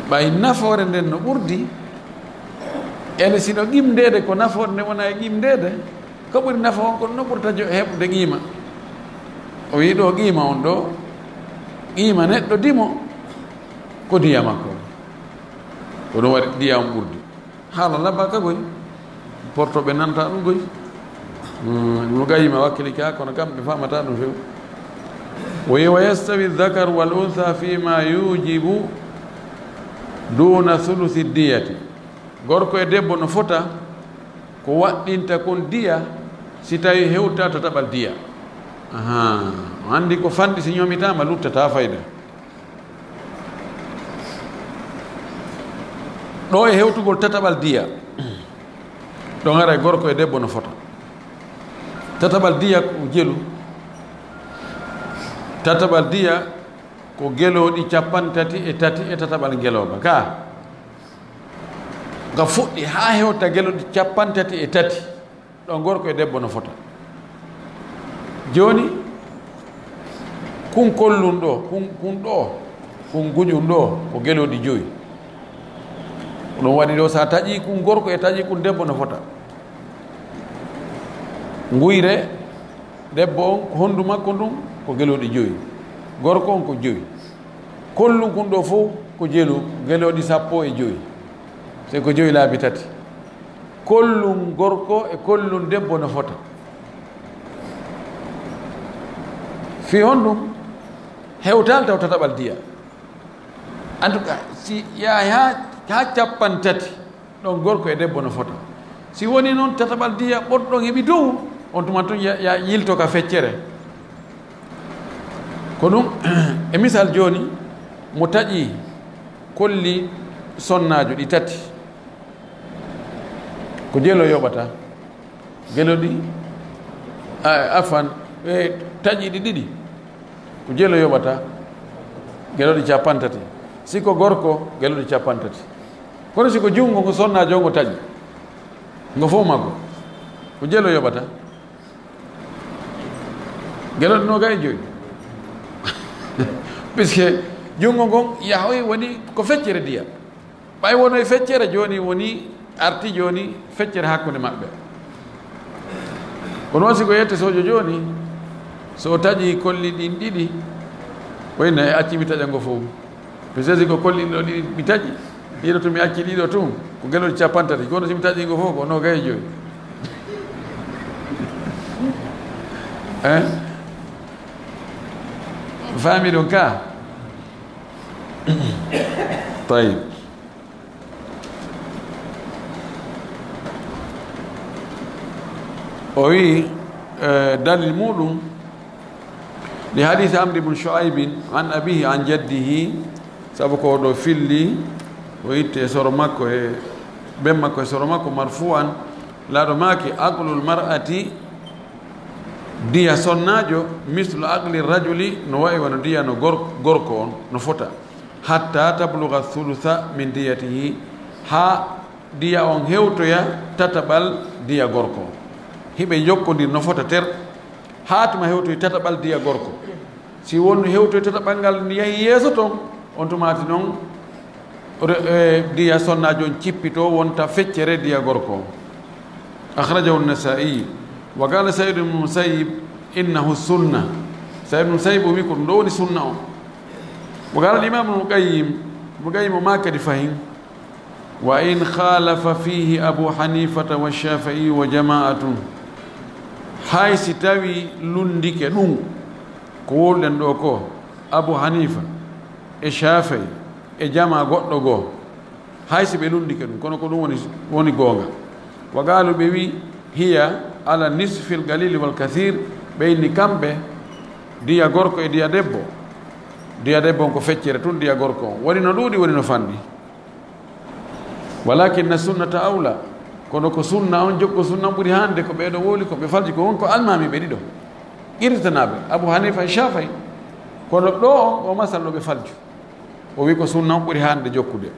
ɓay nafoore nden no ɓurdi ene sino qimdede ko nafoore nde wona e qimdede ko ɓuri nafa on kono no ɓurta heɓde qima o wi ɗo qima on ɗo qima neɗɗo dimo ko diya makko ko ɗum waɗi ɗiyam ɓurdi haala labba ka goy portoɓe nanta ɗum goy no gayima wakkili ka kono kamɓe famata ɗum few woyi wa yastawi dhakar wal untha fima yujibu duna thuluthi diyati gorko e debbo no fota ko waɗɗinta kon diya si tawi hewta tataɓal diya andi ko fanɗi si ñomitama luttata fayda ɗo e hewtugol tataɓal diya ɗo gara gorko e debbo no fota tataɓal diya ko jelu tataɓal diya ko geloɗi 33 e tataɓal geloba ka ga fuɗɗi ha hewta geloɗi 33 ɗo gorko e debbo no fota joni kun kollun ɗo kun guƴum ɗo ko geloɗi 5 ɗum waɗi ɗo sa taƴi kun gorko e taƴi kun debbo no fota guyre debbo on ko honndu makko ndum ko geloɗi 5 gorko on ko 5 kollu kun ɗo fof ko jelu geloɗi 15 c'est ko 5 laabi 3 kollum gorko e kollum debbo no fota fi honɗum hewtal taw tataɓal diya en tout cas si yahay ha 50 ɗon gorko e debbo no fota si woni noon tataɓal diya ɓoɗɗon heɓi dow on tuma tun ya yilto ka feccere ko ɗum e misal joni mo taƴi kolli sonnajo ɗi 3 ko jeelo yoɓata geloɗi afan e taƴiɗi 2 ko jeelo yoɓata geloɗi 50 siko gorko geloɗi 50 kono siko jungo ko sonnajo o ngo taƴi ngo fof maggo ko jeelo yoɓata geloɗi 25 puisque jungo ngon yahoy woni ko feccere diya ɓay wono e feccere joni woni arti joni feccere hakkude maɓɓe ko noon siko yette sojo joni so taƴi kolli ɗin 2 wayno e acci mi taƴa ngo fof puisque siko kolli ɗo 2 mi taƴi ɗiɗo to mi acci ɗiɗo tum ko geloɗi 50 kono somi taƴi ngo fof ko 25 faami ɗum ka tayib o wi dalil muɗum li hadith amri bne Shuaibin an abihi an jaddihi sabu ko ɗo filli o itte soro makko e ben makko e soro makko marfu'an laaɗo maaki aqlul mar'ati diya sonnajo mislu aqli rajuli no wayi wono diya no gorko on no fota hatta tabluga thulutha min diyatihi ha diya on hewtoya tataɓal diya gorko hiɓe jokkodir no fota ter ha tuma hewtoy tataɓal diya gorko si wonno hewtoy tataɓal ngal yahi yeeso toon on tumati noon diya sonnajo on cippito wonta feccere diya gorko akhrajahu an-Nasa'i wa qala Sayyid ibn Musayyib innahu sunna Sayyid ibn Musayyib wi ko ɗum ɗo woni sunna o wa qala al-imam Ibn Qayyim ma kadi fahim wa in khalafa fihi Abu Hanifata wa Shafi'i wa jama'atun hay si tawi lundike ɗum ko wolɗen ɗo ko Abu Hanifa e Shafi'i e jama goɗɗo goo hay si ɓe lundike ɗum kono ko ɗum woni goonga wa qalu ɓe wi hiya ala nisfil galili wal kathir ɓeyni kamɓe diya gorko e diya debbo on ko feccere tun diya gorko on woni no ɗuuɗi woni no fanɗi walakinna sunnata awla kono ko sunna on jokko sunna on ɓuri hande ko ɓeeɗo wooli ko ɓe falji ko wonko almami ɓe ɗiɗo irtanaɓe Abu Hanifa e Shafi'i kono ɗo on o masal ɗo ɓe falju o wi ko sunna on ɓuri hande jokkude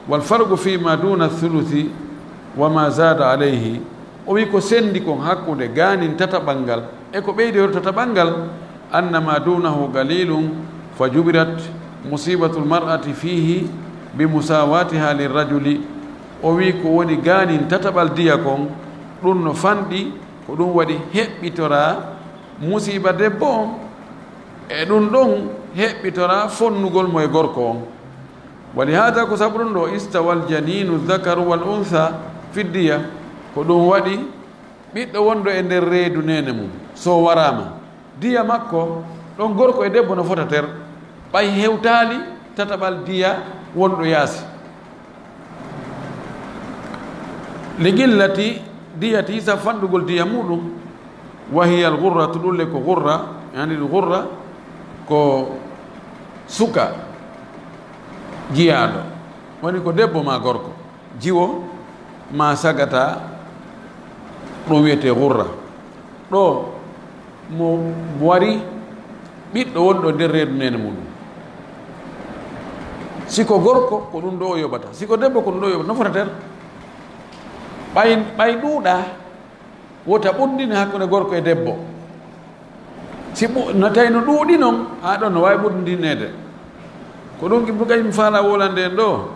wal farqu fima duna thuluthi wa ma zada alayhi o wi ko sendi kon hakkude ganin tataɓal ngal e ko ɓeydi or tataɓal ngal annama dunahu galilum fa jubirat musibatu lmar'ati fihi bi musawatiha lirrajuli o wi ko woni ganin tataɓal diya kon ɗum no fanɗi ko ɗum waɗi heɓɓitora musiba debbo on e ɗum ɗon heɓɓitora fonnugol mo e gorko on wali hada ko sabu ɗum ɗo istawal janinu dhakaru wal untha fiddiya ko ɗum waɗi ɓiɗɗo wonɗo e nder reedu nene mum so warama diya makko ɗon gorko e debbo no fota ter ɓay hewtali tataɓal diya wonɗo yaasi ligillati diyati sa fanɗugol diya muɗum wahiya al gurratu ɗulle ko gurra yani l gurra ko suka jiyaɗo woni ko debbo ma gorko jiwo ma sagata ɗum wiyete gurra ɗo mo wari ɓiɗɗo wonɗo nder reedu nene muɗum siko gorko ko ɗum ɗo o yoɓata siko debbo ko ɗum ɗo o yoɓata no fota ter ɓay ɗuuɗa wota ɓurdini hakkude gorko e debbo si no tawi no ɗuuɗi noon ha ɗon no wawi ɓurdinede ko ɗum ibnu qayim faala wolande en ɗo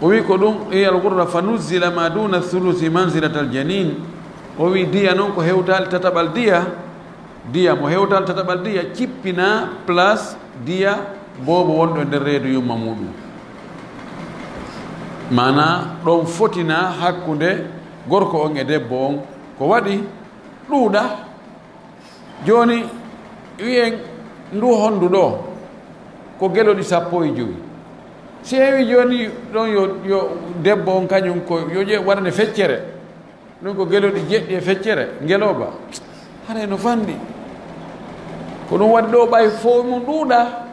o wi ko ɗum iyal gurra fa nuzzila ma duna thuluthi manzilatal janin o wi diya noon ko hewtali tataɓal diya mo hewtali tataɓal diya cippina place diya boobo wonɗo nder reedu yumma muɗum mana ɗon fotina hakkude gorko on e debbo on ko waɗi ɗuuɗa joni wiyen ndu honndu ɗo ko geloɗi 15 si heewi joni ɗon yo debbo on kañum ko yo waɗane feccere ɗum ko geloɗi 7 e feccere ngeloba haray no fanɗi ko ɗum waɗi ɗo ɓay fo mum ɗuuɗa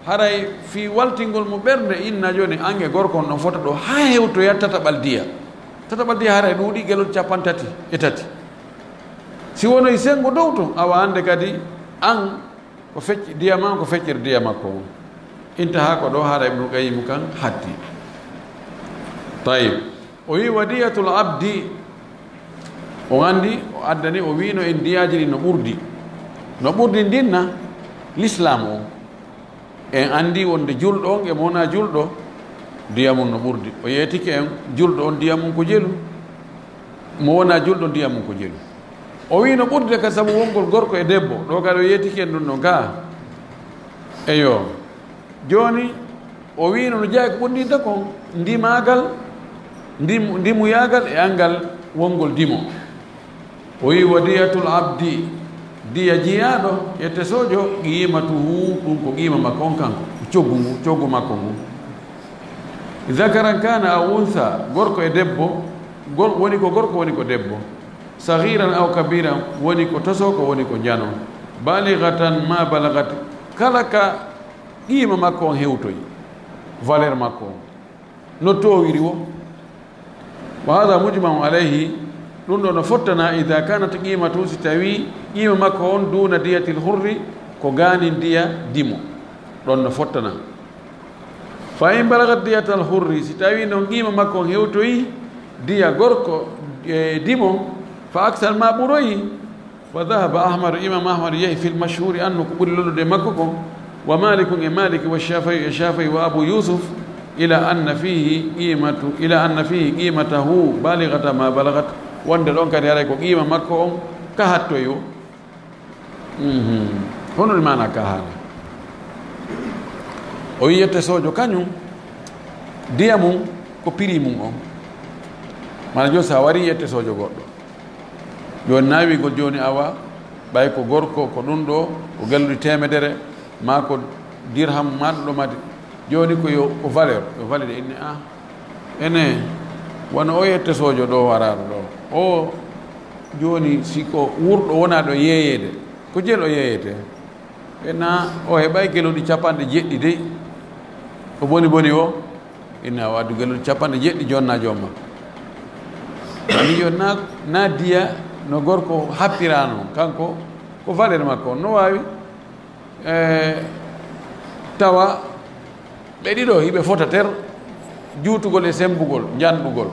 haray fi waltingol mo ɓernde inna joni ange gorko on no fota ɗo ha hewtoyat tataɓal diya haray ɗuuɗi geloɗi 33 si wonoy sengo dow to awa hande kadi an ko fecci diya ma ko feccere diya makko on intaha ko ɗo haara ibnu qayyim kan haddi tayib o wi wadiyatul abdi o andi o addani o wino en diyaji ɗi no ɓurdi ndinna l'islam o en andi wonde julɗo on e mo wona julɗo diya mum no ɓurdi o yeetike en julɗo on diya mum ko jelu mo wona julɗo diya mum ko jelu o wi no ɓurde ka sabu wongol gorko e debbo ɗo kadi o yeetike en ɗum ɗo ga eyo joni o wino no jeeya ko ɓurɗinta kon ndimagal ndimuyagal e angal wongol dimo o wi wadiyatul abdi diya jiyaɗo e tesojo qimatuhu ɗum ko qima makko on kanko coggu makko ngu zakaran kana aw untha gorko e debbo woni ko gorko woni ko debbo sahiran aw kabiran woni ko tosoko woni ko jano baligatan ma balagat kala ka qima makko on hewtoyi valeur makko on no towiri wo wa hada mujmau alayhi ɗum ɗo no fottana ida kanat qimatu si tawi qima makko on duna diyatil hurri ko ganin diya dimo ɗon no fottana fa in balagat diyatal hurri si tawi noon qima makko on hewtoyi diya gorko e dimo fa aksar ma ɓuroyi fa dahaba ahmadu imam ahmadu yehi fil mashhuri anno ko ɓuri lollude makko kon wa malikun e maliki wa shafai wa abu yusuf ila anna fihi qimatahu baligata ma balagat wonde ɗon kadi haray ko qima makko on kahattoyo hono mana kahana o yiyette sojo kañum diya mum ko prix mum on mana joni sa wari yette sojo goɗɗo joni nawigol joni awa ɓay ko gorko ko ɗum ɗo ko gelluɗi temedere ma ko dirham maɗo ɗo made joni ko valeur yo valide inni ene wona o yette sojo ɗo waraɗo ɗo o joni siko wurɗo wona ɗo yeeyede ko jeel o yeeyete ena o heɓay geluɗi 7 dey o boni o inna o addu geluɗi 7 jonna jomma ani yo na diya no gorko happirano kanko ko valeur makko no wawi tawa ɓe ɗiɗo hiɓe fota ter juutugol e sembugol janɗugol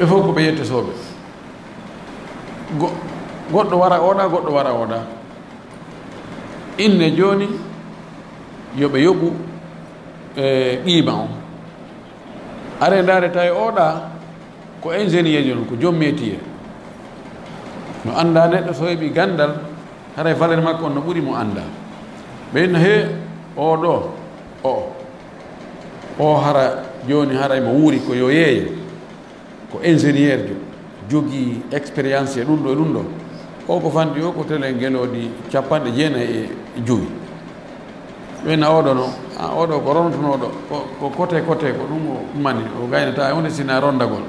ɓe fof ko ɓe yettesoɓe goɗɗo wara oɗa goɗɗo wara oɗa inne joni yoɓe yoɓu qiima on are ndare tawi oɗa ko ingénieur jon ko joom métier no anda neɗɗo so heeɓi gandal haray valeur makko on no ɓuuri mo anda ɓeyno he oɗo o hara joni haray mo wuuri ko yo yeeya ko ingénieur jo jogii expérience e ɗum ɗo o ko fandi o ko tele ngeloɗi 95 ɓeyna oɗo no oɗo ko rontunoɗo ko côté ko ɗum o mani o gaynata hunde sina rondagol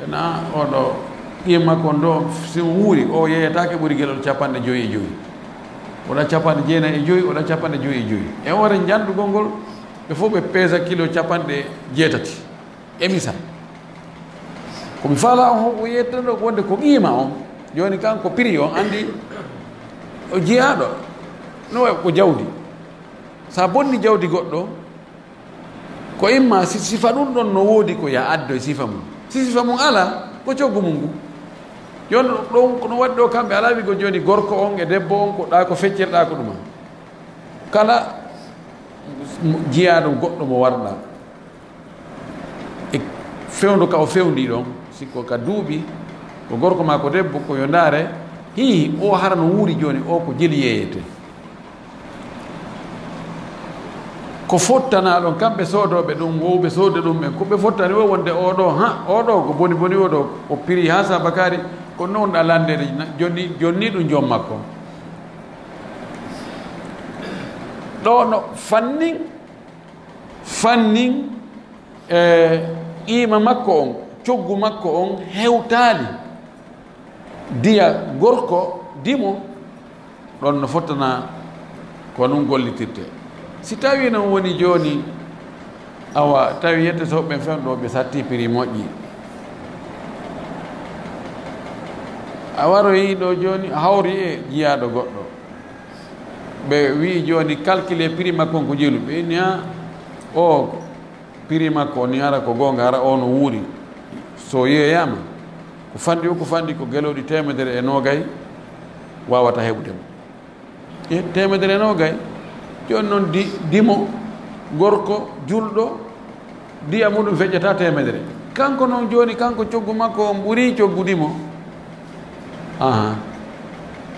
ena oɗo qiima makko ndo simo wuuri o yeeyatake ɓuuri gueɗol 55 oɗa 95 oɗa 55 e ore jandugol ngol ɓe fof ɓe peesa kilo 60 emisa komi faala on o yettanɗo wonde ko qiima on joni kanko prix on andi o jeeyaɗo no wayi ko jawdi sa bonni jawdi goɗɗo ko imma si sifa ɗum ɗon no woodi ko ya addo e sifa mum si sifa mum ala ko coggu mum ngu joni ɗon kono waɗi ɗo kamɓe ala wigo joni gorko on e debbo on ko ɗa ko feccirɗa ko ɗuma kala jiyaɗo goɗɗo mo warɗa e fewndu ka o fewndi ɗon sikko ka duuɓi ko gorko ma ko debbo ko yo ndaare hi o hara no wuuri joni o ko jeli yeyete ko fottana ɗon kamɓe soodoɓe ɗum wowɓe soode ɗum ɓen koɓe fottani o wonde oɗo ko boni oɗo o prix ha sabakari ko noon ɗa landede jonni ɗum joom makko ɗo no fannin qiima makko on coggu makko on hewtaali diya gorko dimo ɗon no fottana ko nun gollitirte si tawi non woni joni awa tawi yettotoɓe fen ɗo ɓe satti prix moƴƴi a waroyi ɗo joni hawri e jiyaɗo goɗɗo ɓe wi joni calculé prix makko ko jelu ɓe ni ha o prix makko ni ara ko gonga ara o no wuuri so yeeyama ko fandi ko geloɗi 190 wawata heɓdemo 190 joni noon dimo gorko julɗo diya muɗum feƴƴata 100 kanko noon joni kanko coggu makko on ɓuuri coggu dimo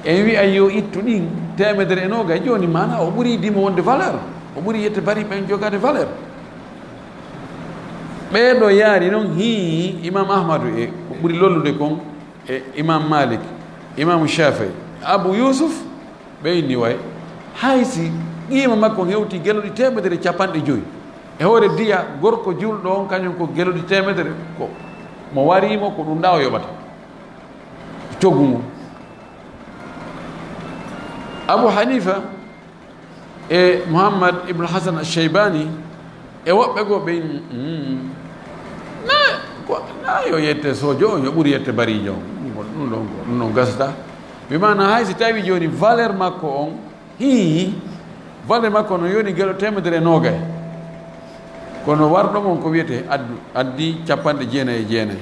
en wi ay yo ittu ɗin 190 joni mana o ɓuuri dimo wonde valeur o ɓuuri yette bari ɓen jogade valeur ɓeeɗo yaari noon hi imam ahmadou e ko ɓuuri lollude kon e imam malik imam shafii abou yousuf ɓeyni way haysi qiima makko hewti geloɗi 150 e hoore diya gorko julɗo on kañum ko geloɗi 100 ko mo warimo ko ɗum ɗa o yoɓata coggu mum abou hanifa e mouhammad ibnu hasan alcheybani e woɓɓe goo ɓe na yo yette sojo on yo ɓuuri yette barijo on ɗum ɗon gasata wimana hay si tawi joni valeur makko on valeur makko no yoni gueɗo 190 kono warɗo mon ko wiyete addi 99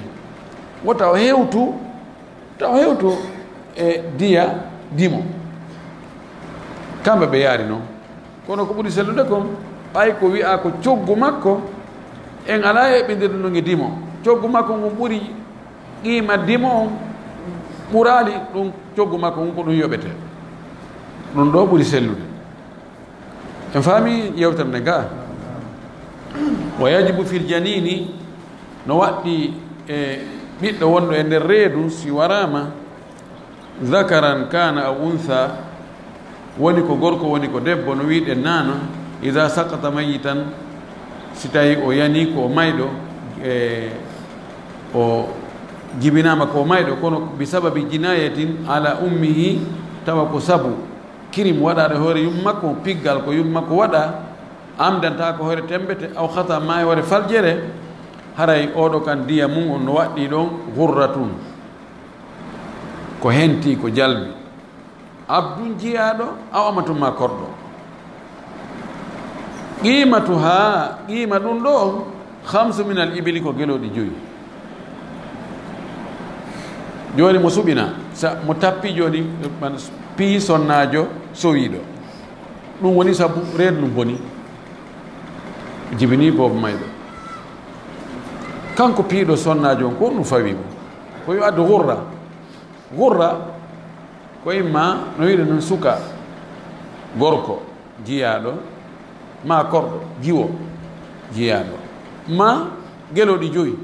wota o hewtu e diya dimo kamɓe ɓe yaari noon kono ko ɓuuri sellude kon ɓay ko wiya ko coggu makko en ala heɓidirde no nge dimo coggu makko ngu ɓuuri qiima dimo on ɓurali ɗum coggu makko ngu ko ɗum yoɓete ɗum ɗo ɓuuri sellude en faami yewtere nde ga wa yajibu fil janini no waɗɗi e ɓiɗɗo wonɗo e nder reedu si warama zakaran kana aw untha woni ko gorko woni ko debbo no wiɗen nano ida sakata mayitan si tawi o yani ko mayɗo o jibinama ko mayɗo kono bi sababi jinayatin ala ummihi tawa ko sabu kirim waɗaɗo hoore yum makko piggal ko yum makko waɗa amdanta ko hoore tembete aw hata ma e hoore faljere haray oɗo kan diya mum on no waɗɗi ɗon hurratun ko henti ko jalbi abdun jiyaɗo aw amatuma korɗo qimatu ha qima ɗum ɗo 5 min al ibili ko geloɗi 5 joni mo suɓina mo tappi joni pii sonnajo sowiɗo ɗum woni sabu reedu ndu boni jibini boobo mayɗo kanko piiɗo sonnajo on ko ɗum fawimo ko yo addu gurra ko imma no wiɗe noon suka gorko jiyaɗo ma korɗo jiwo jiyaɗo ma geloɗi joyi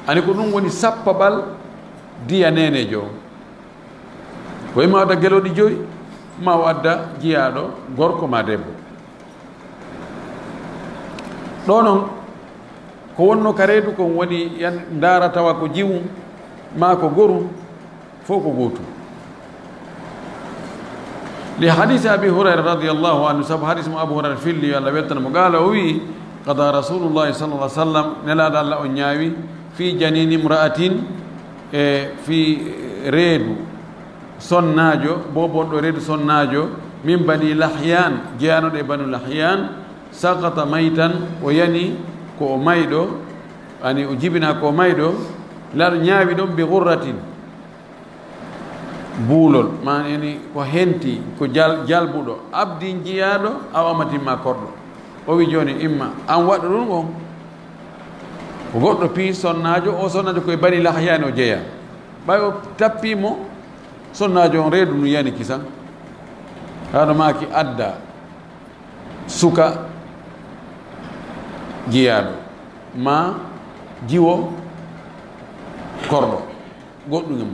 ani ko ɗum woni sappaɓal diya nenejo ko imma wadda geloɗi joyi ma wadda jiyaɗo gorko ma debbo ɗo noon ko wonno ka reedu kon woni ndaara tawa ko jiwu ma ko goru fof ko gootum li hadise abi hurayra radiallahu anhu sabu hadise mo abu hurayra filli allah weltana mo gaala o wi qada rasulullahi sallallah sallam nelaɗo allah on ñaawi fi janini imra'atin e fi reedu sonnajo bobonɗo reedu sonnajo min bani lahyan jeyanoɗo e banu lahyan sakata maytan o yani ko o mayɗo ani o jibina ko o mayɗo laɗo ñaawi ɗon bi gurratin buulol manani ko henti ko jalbuɗo abdi jiyaɗo aw amatimma korɗo o wi joni imma an waɗɗo ɗum on ko goɗɗo pi sonnajo o sonnajo koye bani lahyani o jeeya ɓay o tappimo sonnajo on reedu nu yani kisan haɗo maki adda suka jiyaɗo ma jiwo korɗo goɗɗum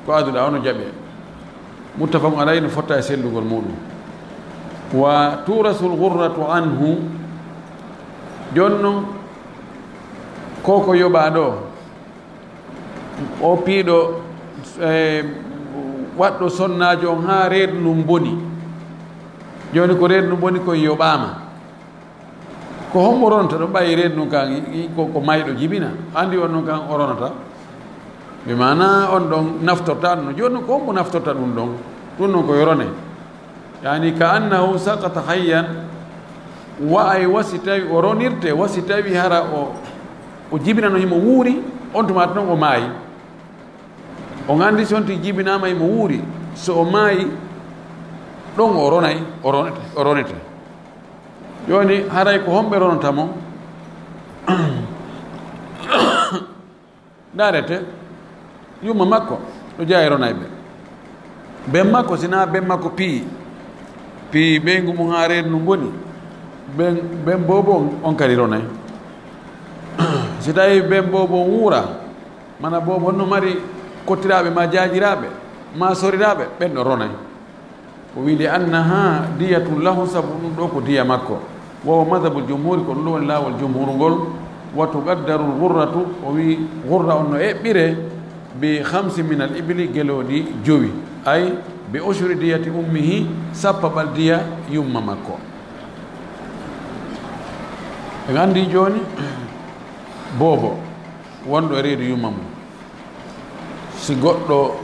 ko aduɗa ono jaɓe muttafaqun alayhi no fotta e sellugol muɗum wa turasul gurratu anhu joni noon koko yoɓa ɗo o piiɗo waɗɗo sonnajo on ha reedu num boni joni ko reedu num boni koye yoɓama ko hommo ronta ɗo ɓayi reedu num kan ko mayɗo jibina andi on noon kan o ronata ɓe mana on ɗon naftorta ɗum no joni noon ko hommo naftorta ɗum ɗon ɗum noon ko yorone yani ka annahu sakata hayyan wa'ay wasi tawi o ronirte wasi tawi hara o jibinano himo wuuri on tumata noon o maayi o gandi so onti jibinama himo wuuri so o maayi ɗon o ronay o ronete joni haray ko homɓe ronotamo darete yumma makko ɗo jeeya ronay ɓe ben makko sina ben makko pii ɓeygu mum ha reedu ndu boni ben bobo on kadi ronay si tawi ben bobo wuura mana bobo honno mari kottiraɓe ma jajiraɓe ma soriraɓe ɓen ɗo ronay o wi li annaha diyatun lahu sabu ɗum ɗo ko diya makko wowo madhabul jumhuri ko ɗum ɗo woni laawol jumhur ngol wa tuqaddaru lgurratu o wi gurra on no eɓɓire bi 5 min al ibli geloɗi jowi ay bi ushri diyati ummihi sappaɓal diya yumma makko en andi joni bobo wonɗo e reedu yumma mum si goɗɗo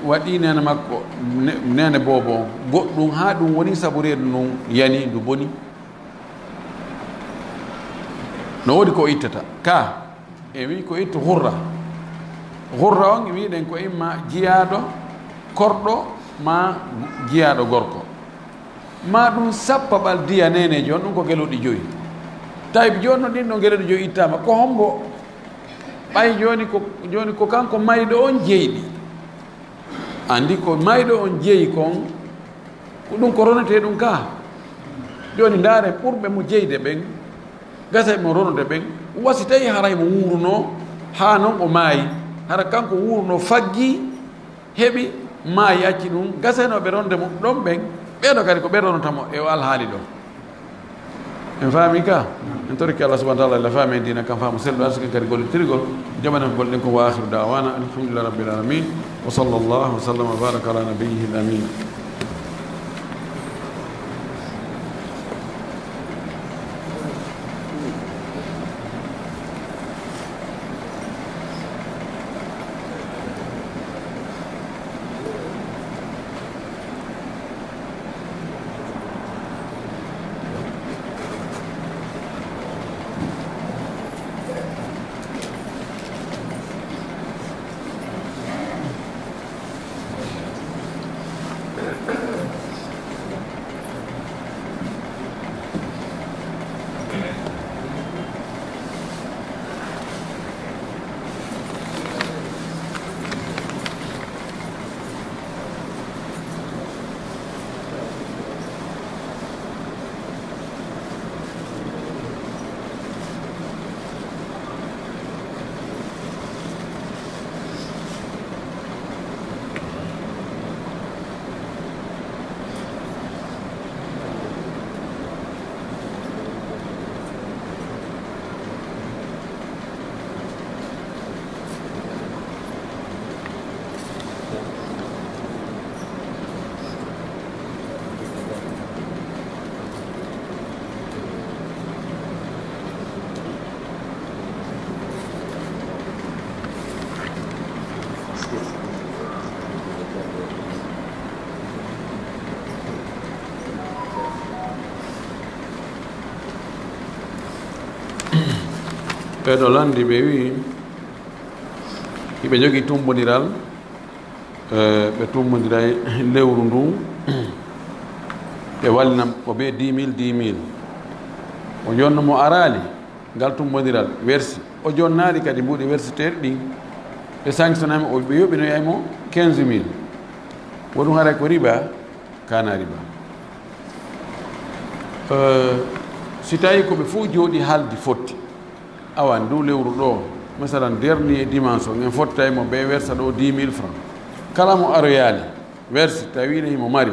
waɗi nene makko nene bobo goɗɗum ha ɗum woni sabu reedu ndun yani ndu boni no woodi ko ittata ka e wi ko ittu gurra on e wiɗen ko imma jiyaɗo korɗo ma jiyaɗo gorko ma ɗum sappaɓal diya nene joni ɗum ko geloɗi joyi tawi joni no ɗin ɗo geloɗi joyi ittama ko hombo ɓay joni ko kanko mayɗo on jeyɗi andi ko mayɗo on jeeyi kon ko ɗum ko ronete ɗum ka joni ndaare ɓurɓe mo jeyde ɓen gasa mo ronode ɓen wasi tawi haray mo wuruno ha noon o maayi hara kanko wuruno faggi heɓi maayi acci ɗum gasanoɓe ronde mo ɗon ɓen ɓeeɗo kadi ko ɓe ronotamo e alhaali ɗo en faami ka en toriki allah subahana taala ila faami en dina kam faamu selɗo arsuken kadi gollitirgol jaɓanen ko golɗen ko wa akhiru dawana alhamdulillah rabbil alamin wa sallallahu wa sallam wa baraka ala nabiyihi l amin ɓeɗo landi ɓe wi hiɓe jogi tumbodiral ɓe tumbodiray lewru ndu ɓe wallinam ko ɓe 10 000 o jonno mo arali ngal tumbodiral wersi o jonnaali kadi mbuɗi wersitere ɗin ɓe sanctionnami o ɓe yoɓinoyaymo 15 000 woɗum haray ko riba kana riba si tawi koɓe fof jooɗi haaldi fotti awan dow lewru ɗo masalan dernier dimanche o en fottaymo ɓe wersa ɗo 10 000 francs kala mo aroyaali wersi tawi mo mari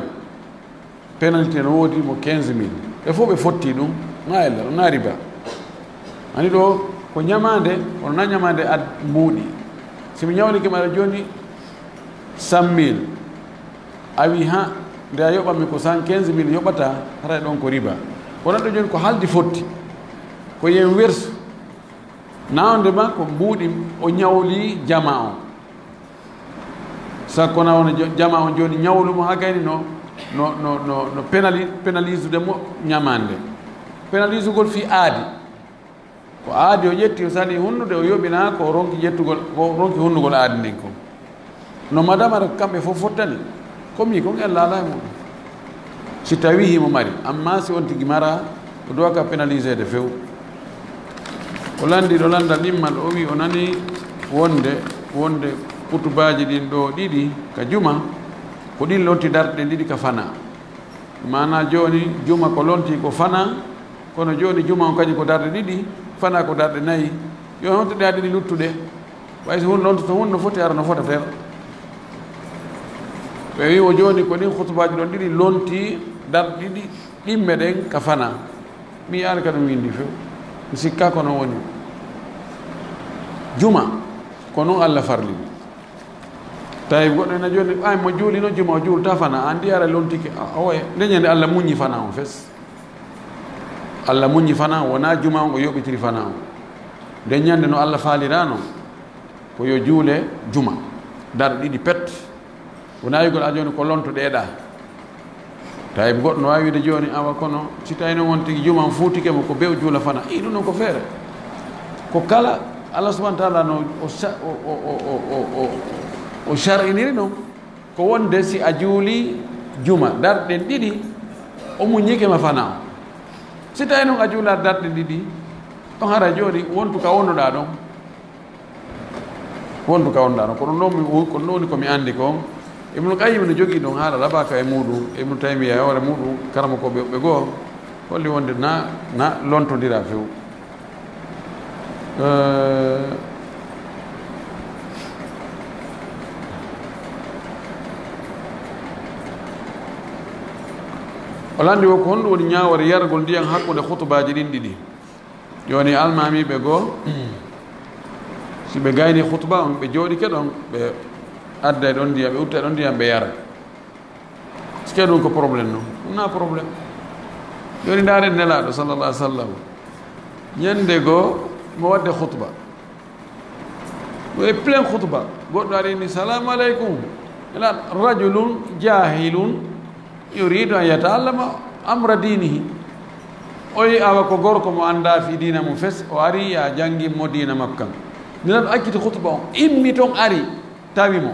pénalité no woodi mo 15 000 ɓe fof ɓe fotti ɗum ma ella ɗum na riba ani ɗo ko ñamande ono na ñamande ad mbuuɗi somi ñawlike maɗa joni 100 000 a wi ha nde a yoɓanmi ko 115 000 yoɓata haray ɗon ko riba kono ɗo joni ko haldi fotti ko yen wersu nawde ma ko mbuuɗi o ñawli jama o sakko na wono jama o joni ñawlumo ha kayni no pénalise mo ñamande pénalise ugol fi aadi ko aadi o ƴetti o sali hunnude o yoɓina ko ronki ƴettugol ko ronki hunnugol aadi ndin ko no madame aɗa kamɓe fof fottani komi kon en laala e muɗum si tawi himo mari amma si on tigi mara o dowa ka pénalisede few o landi ɗo landal ɗimmal o wi o nani wonde kutubaji ɗin ɗo ɗiɗi ka juma ko ɗin lonti darɗe ɗiɗi ka fana mana joni juma ko lonti ko fana kono joni juma on kañum ko darɗe ɗiɗi fana ko darɗe nayyi yo hontoɗe ha ɗiɗi luttuɗe way so hunde lonto to hunde no foti ara no fotatere ɓe wi o joni ko ɗin hutubaji ɗon ɗiɗi lonti darɗe ɗiɗi ɗimme ɗen ka fana mi yaani ka ɗum windi few mi sikka ko non woni juma ko noon Allah farli tawi goɗɗo ena joni ay mo juuli noon juma o juulta fana andi ara lontike oye leñande Allah muñi fana on fes Allah muñi fana wona juma on o yoɓitiri fana on nde ñande no Allah faalirano ko yo juule juma darɗe ɗiɗi pet wona yigol a joni ko lonto ɗeeɗa tawi goɗɗo no wawi wide joni awa kono si tawi noon won tigi juma on fuutikemo ko bew juula fana i ɗum noon ko feere ko kala Allah subahana taala no o shar'iniri noon ko wonde si a juuli juma darɗen ɗiɗi o muñikema fana o si tawi noon a juula darɗen ɗiɗi ɗon hara joni wontu ka wonnoɗa ɗon kono ɗon woni komi andi kon Ibnu Qayyim no jogii ɗon haala rabaka e muɗum Ibnu Taymiya e hoore muɗum karama ko ɓe goo holli wonde na lontodira few o landi wo ko honɗum woni ñawore yargol ndiyan hakkude hutubaji ɗin ɗiɗi joni almamiɓe goo si ɓe gayni hutuba on ɓe jooɗike ɗon ɓe adda ɗon ndiyam ɓe utta ɗon ndiyam ɓe yara sike ɗum ko probléme noon ɗum na probléme joni ndaren nelaɗo sallallah alih w sallam ñande goo mo wadde hutuba e plein hutuba goɗɗo arini salamu aleykum ela rajulun jahilun yuridu an yataallama amra dinihi o yi awa ko gorko mo anda fi dina mum fes o ari ya janggimmo dina makkam nelaɗo acciti hutuba on immi toon ari tawi mo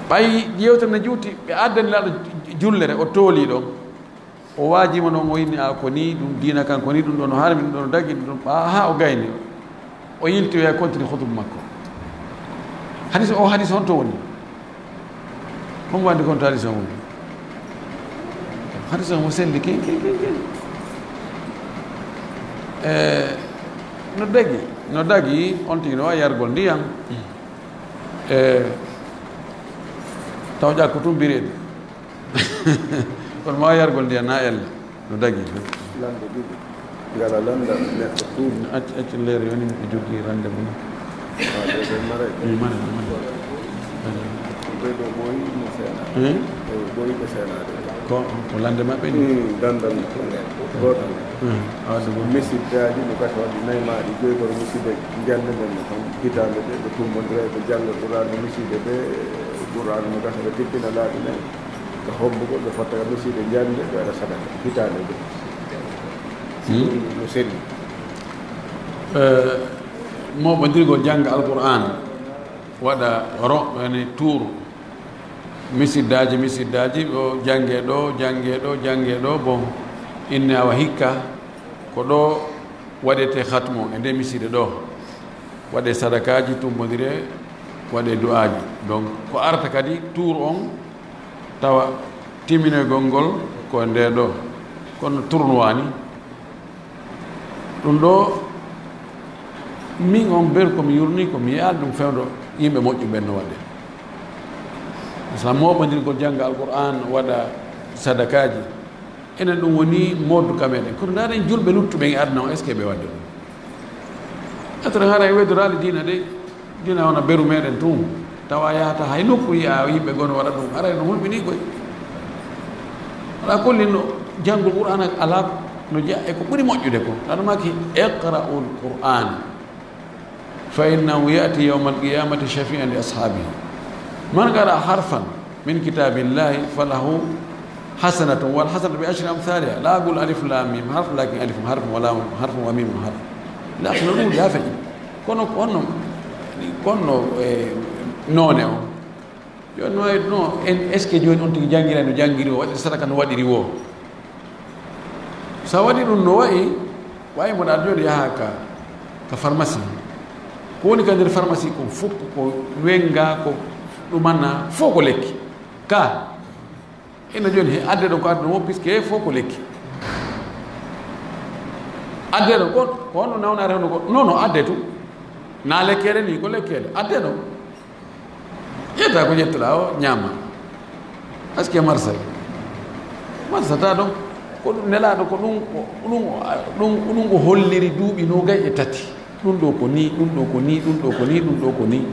ɓayi yewtere ne juuti ɓe addani laɗo jullere o tooli ɗon o waajima noon o yinni a ko ni ɗum diina kan ko ni ɗum ɗo no harmi ɗum ɗo no daggi ɗum ɗon ha o gayni o yiltoya e continue hutuba makko hadis honto woni homo wandi konto hadis on woni hadis on mo selli ken no dagi on tigi no wawi yargol ndiyam taw ƴakko tum bireede kono ma wawi yargol ndiyam na ella no dagi lande ɗiɗi ngala landa neɗɗo tuubi acci leere yoni mi jogii rande mum ɓeɗo mara ɓeɗo ɓooyi seena ɓooyiɓe seenade ko lande maɓɓe ni dandal goto awde ko misiddaji no gati waɗi nayi maɗi joyi kono miside jande nden tan hitande ɓe ɓe tummodira ɓe jalla ɓurano miside ɓe ɓurano no gati ɓe tippina laaɓi nayi ko hombugol ɓe fotta ka miside jande ɓe waɗa sadaka hitande ɓe no selli moɓodirgol jangga alquran waɗa yani tour misiddaji ɗo jangue ɗo bon inne awa hikka ko ɗo waɗete khatmo e nde miside ɗo waɗe sadakaji tumbodire waɗe du'aji donc ko arta kadi tour on tawa timminegol ngol ko nde ɗo kono tournoi ni ɗum ɗo min on ber komi yurni komi yaal ɗum fewdo yimɓe moƴƴu ɓen no waɗe sa moɓodirgol jangga alquran waɗa sadakaji enen ɗum woni modduka meɗen kono ndaɗen julɓe luttuɓe e aduna o est ce que ɓe wadde ɗum atoto hara e weddorali dina de dina wona beru meɗen tum tawa yahata hay nokku yiya yimɓe gono waɗa ɗum ara no hulɓini koye ala kolli no janggol qur'an ala no jeeya e ko ɓuuri moƴƴude ko aɗumaki iqra'u lqur'an fa innahu yati yawma alqiyamati shafi'an li ashabihi man qara harfan min kitabillahi falahu hasanatun wal hasanatu bi ashri amthaliha la aqul alif lam mim harf lakin alif harf wa lam harf wa mim harf la no ɗum ya feƴi kono konno none o joni no en est ce que joni on tigi janggirani no janggiri o waɗi sadaka no waɗiri wo sa waɗi ɗum no wayi mboɗa aɗa joni yaha ka pharmacie ko woni ka nder pharmacie ko fof ko wenga ko ɗumanna fof ko lekki ka ina joni adde ɗo ko adde ɗo puisque fof ko lekki adde ɗo ko honno nawnare hono ko non adde tu na lekkele ni ko lekkele adde ɗo ƴetta ko ƴettuɗa o ñaama est ce que marsata ɗon ko ɗum nelaɗo ko ɗum ko holliri duuɓi nogay e tati ɗum ɗo ko ni ɗum ɗo ko ni ɗum ɗo ko ni ɗum ɗo ko ni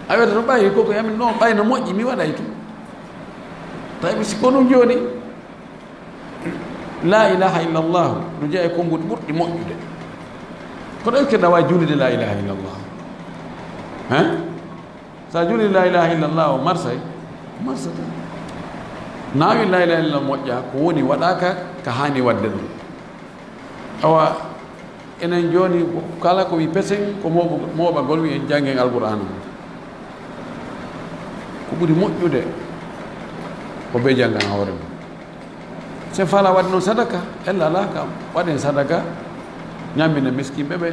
a wiyata to ɓayi koko yamin non ɓayno moƴƴi mi waɗay tu tawi siko ɗum joni la ilaha illallah no jeeya e konnguɗi ɓurɗi moƴƴude kono est ce que ɗa wawi julide la ilaha illallah hein sa julide la ilaha illallah o marsata nawi la ilaha illallah moƴƴa ko woni waɗaka ka hani wadde ɗum awa enen joni kala ko wi pesen ko moɓagol wi en janggen alqur'ana ko ɓuri moƴƴude ko be janggan hoore mum se fala waɗi noon sadaka ella ala kam waɗen sadaka ñammina miskimɓe ɓe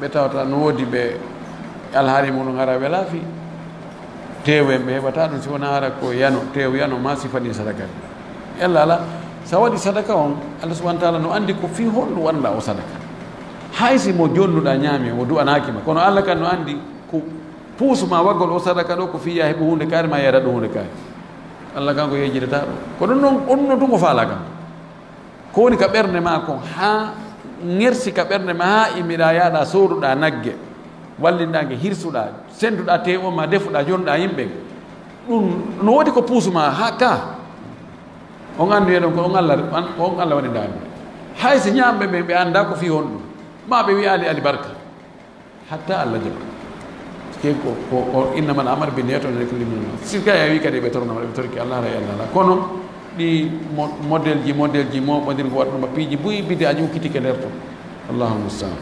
ɓe tawata no woodi ɓe alhaali mum no gara welaafi tewen ɓe heɓata ɗum si wona ara ko yano tew yano ma sifani sadaka ella ala sa waɗi sadaka on allah subahana taala no andi ko fi honɗum waɗanɗa o sadaka haysi mo jonnuɗa ñaami o du'anakima kono allah kan no andi ko puusuma waggol o sadaka ɗo ko fiya heɓo hunde kaari ma yara ɗo hunde kaari allah kanko yejjidata ɗo ko ɗum noon ɗum tun ko faala kam ko woni ka ɓernde ma kon ha ŋersi ka ɓernde ma ha immiɗa yaaɗa sooruɗa nagge wallinɗake hirsuɗa sentuɗa tewo ma defuɗa jonɗa yimɓe ɗum no woodi ko puusuma ha ka on andu yeɗon ko on allah waɗi dami haysi ñamɓe ɓe ɓe anda ko fi hon ɗum ma ɓe wi ali barka hatta allah jaɓa ke ko innamal amar bi niyaton rek limin sirka ya wi kadi ɓe tornoma ɓe torki allah ray allah kono ɗi modèle ji moɓodir ko waɗɗuma piiji buyi bide aji ukkitike nder ton allahul mustaan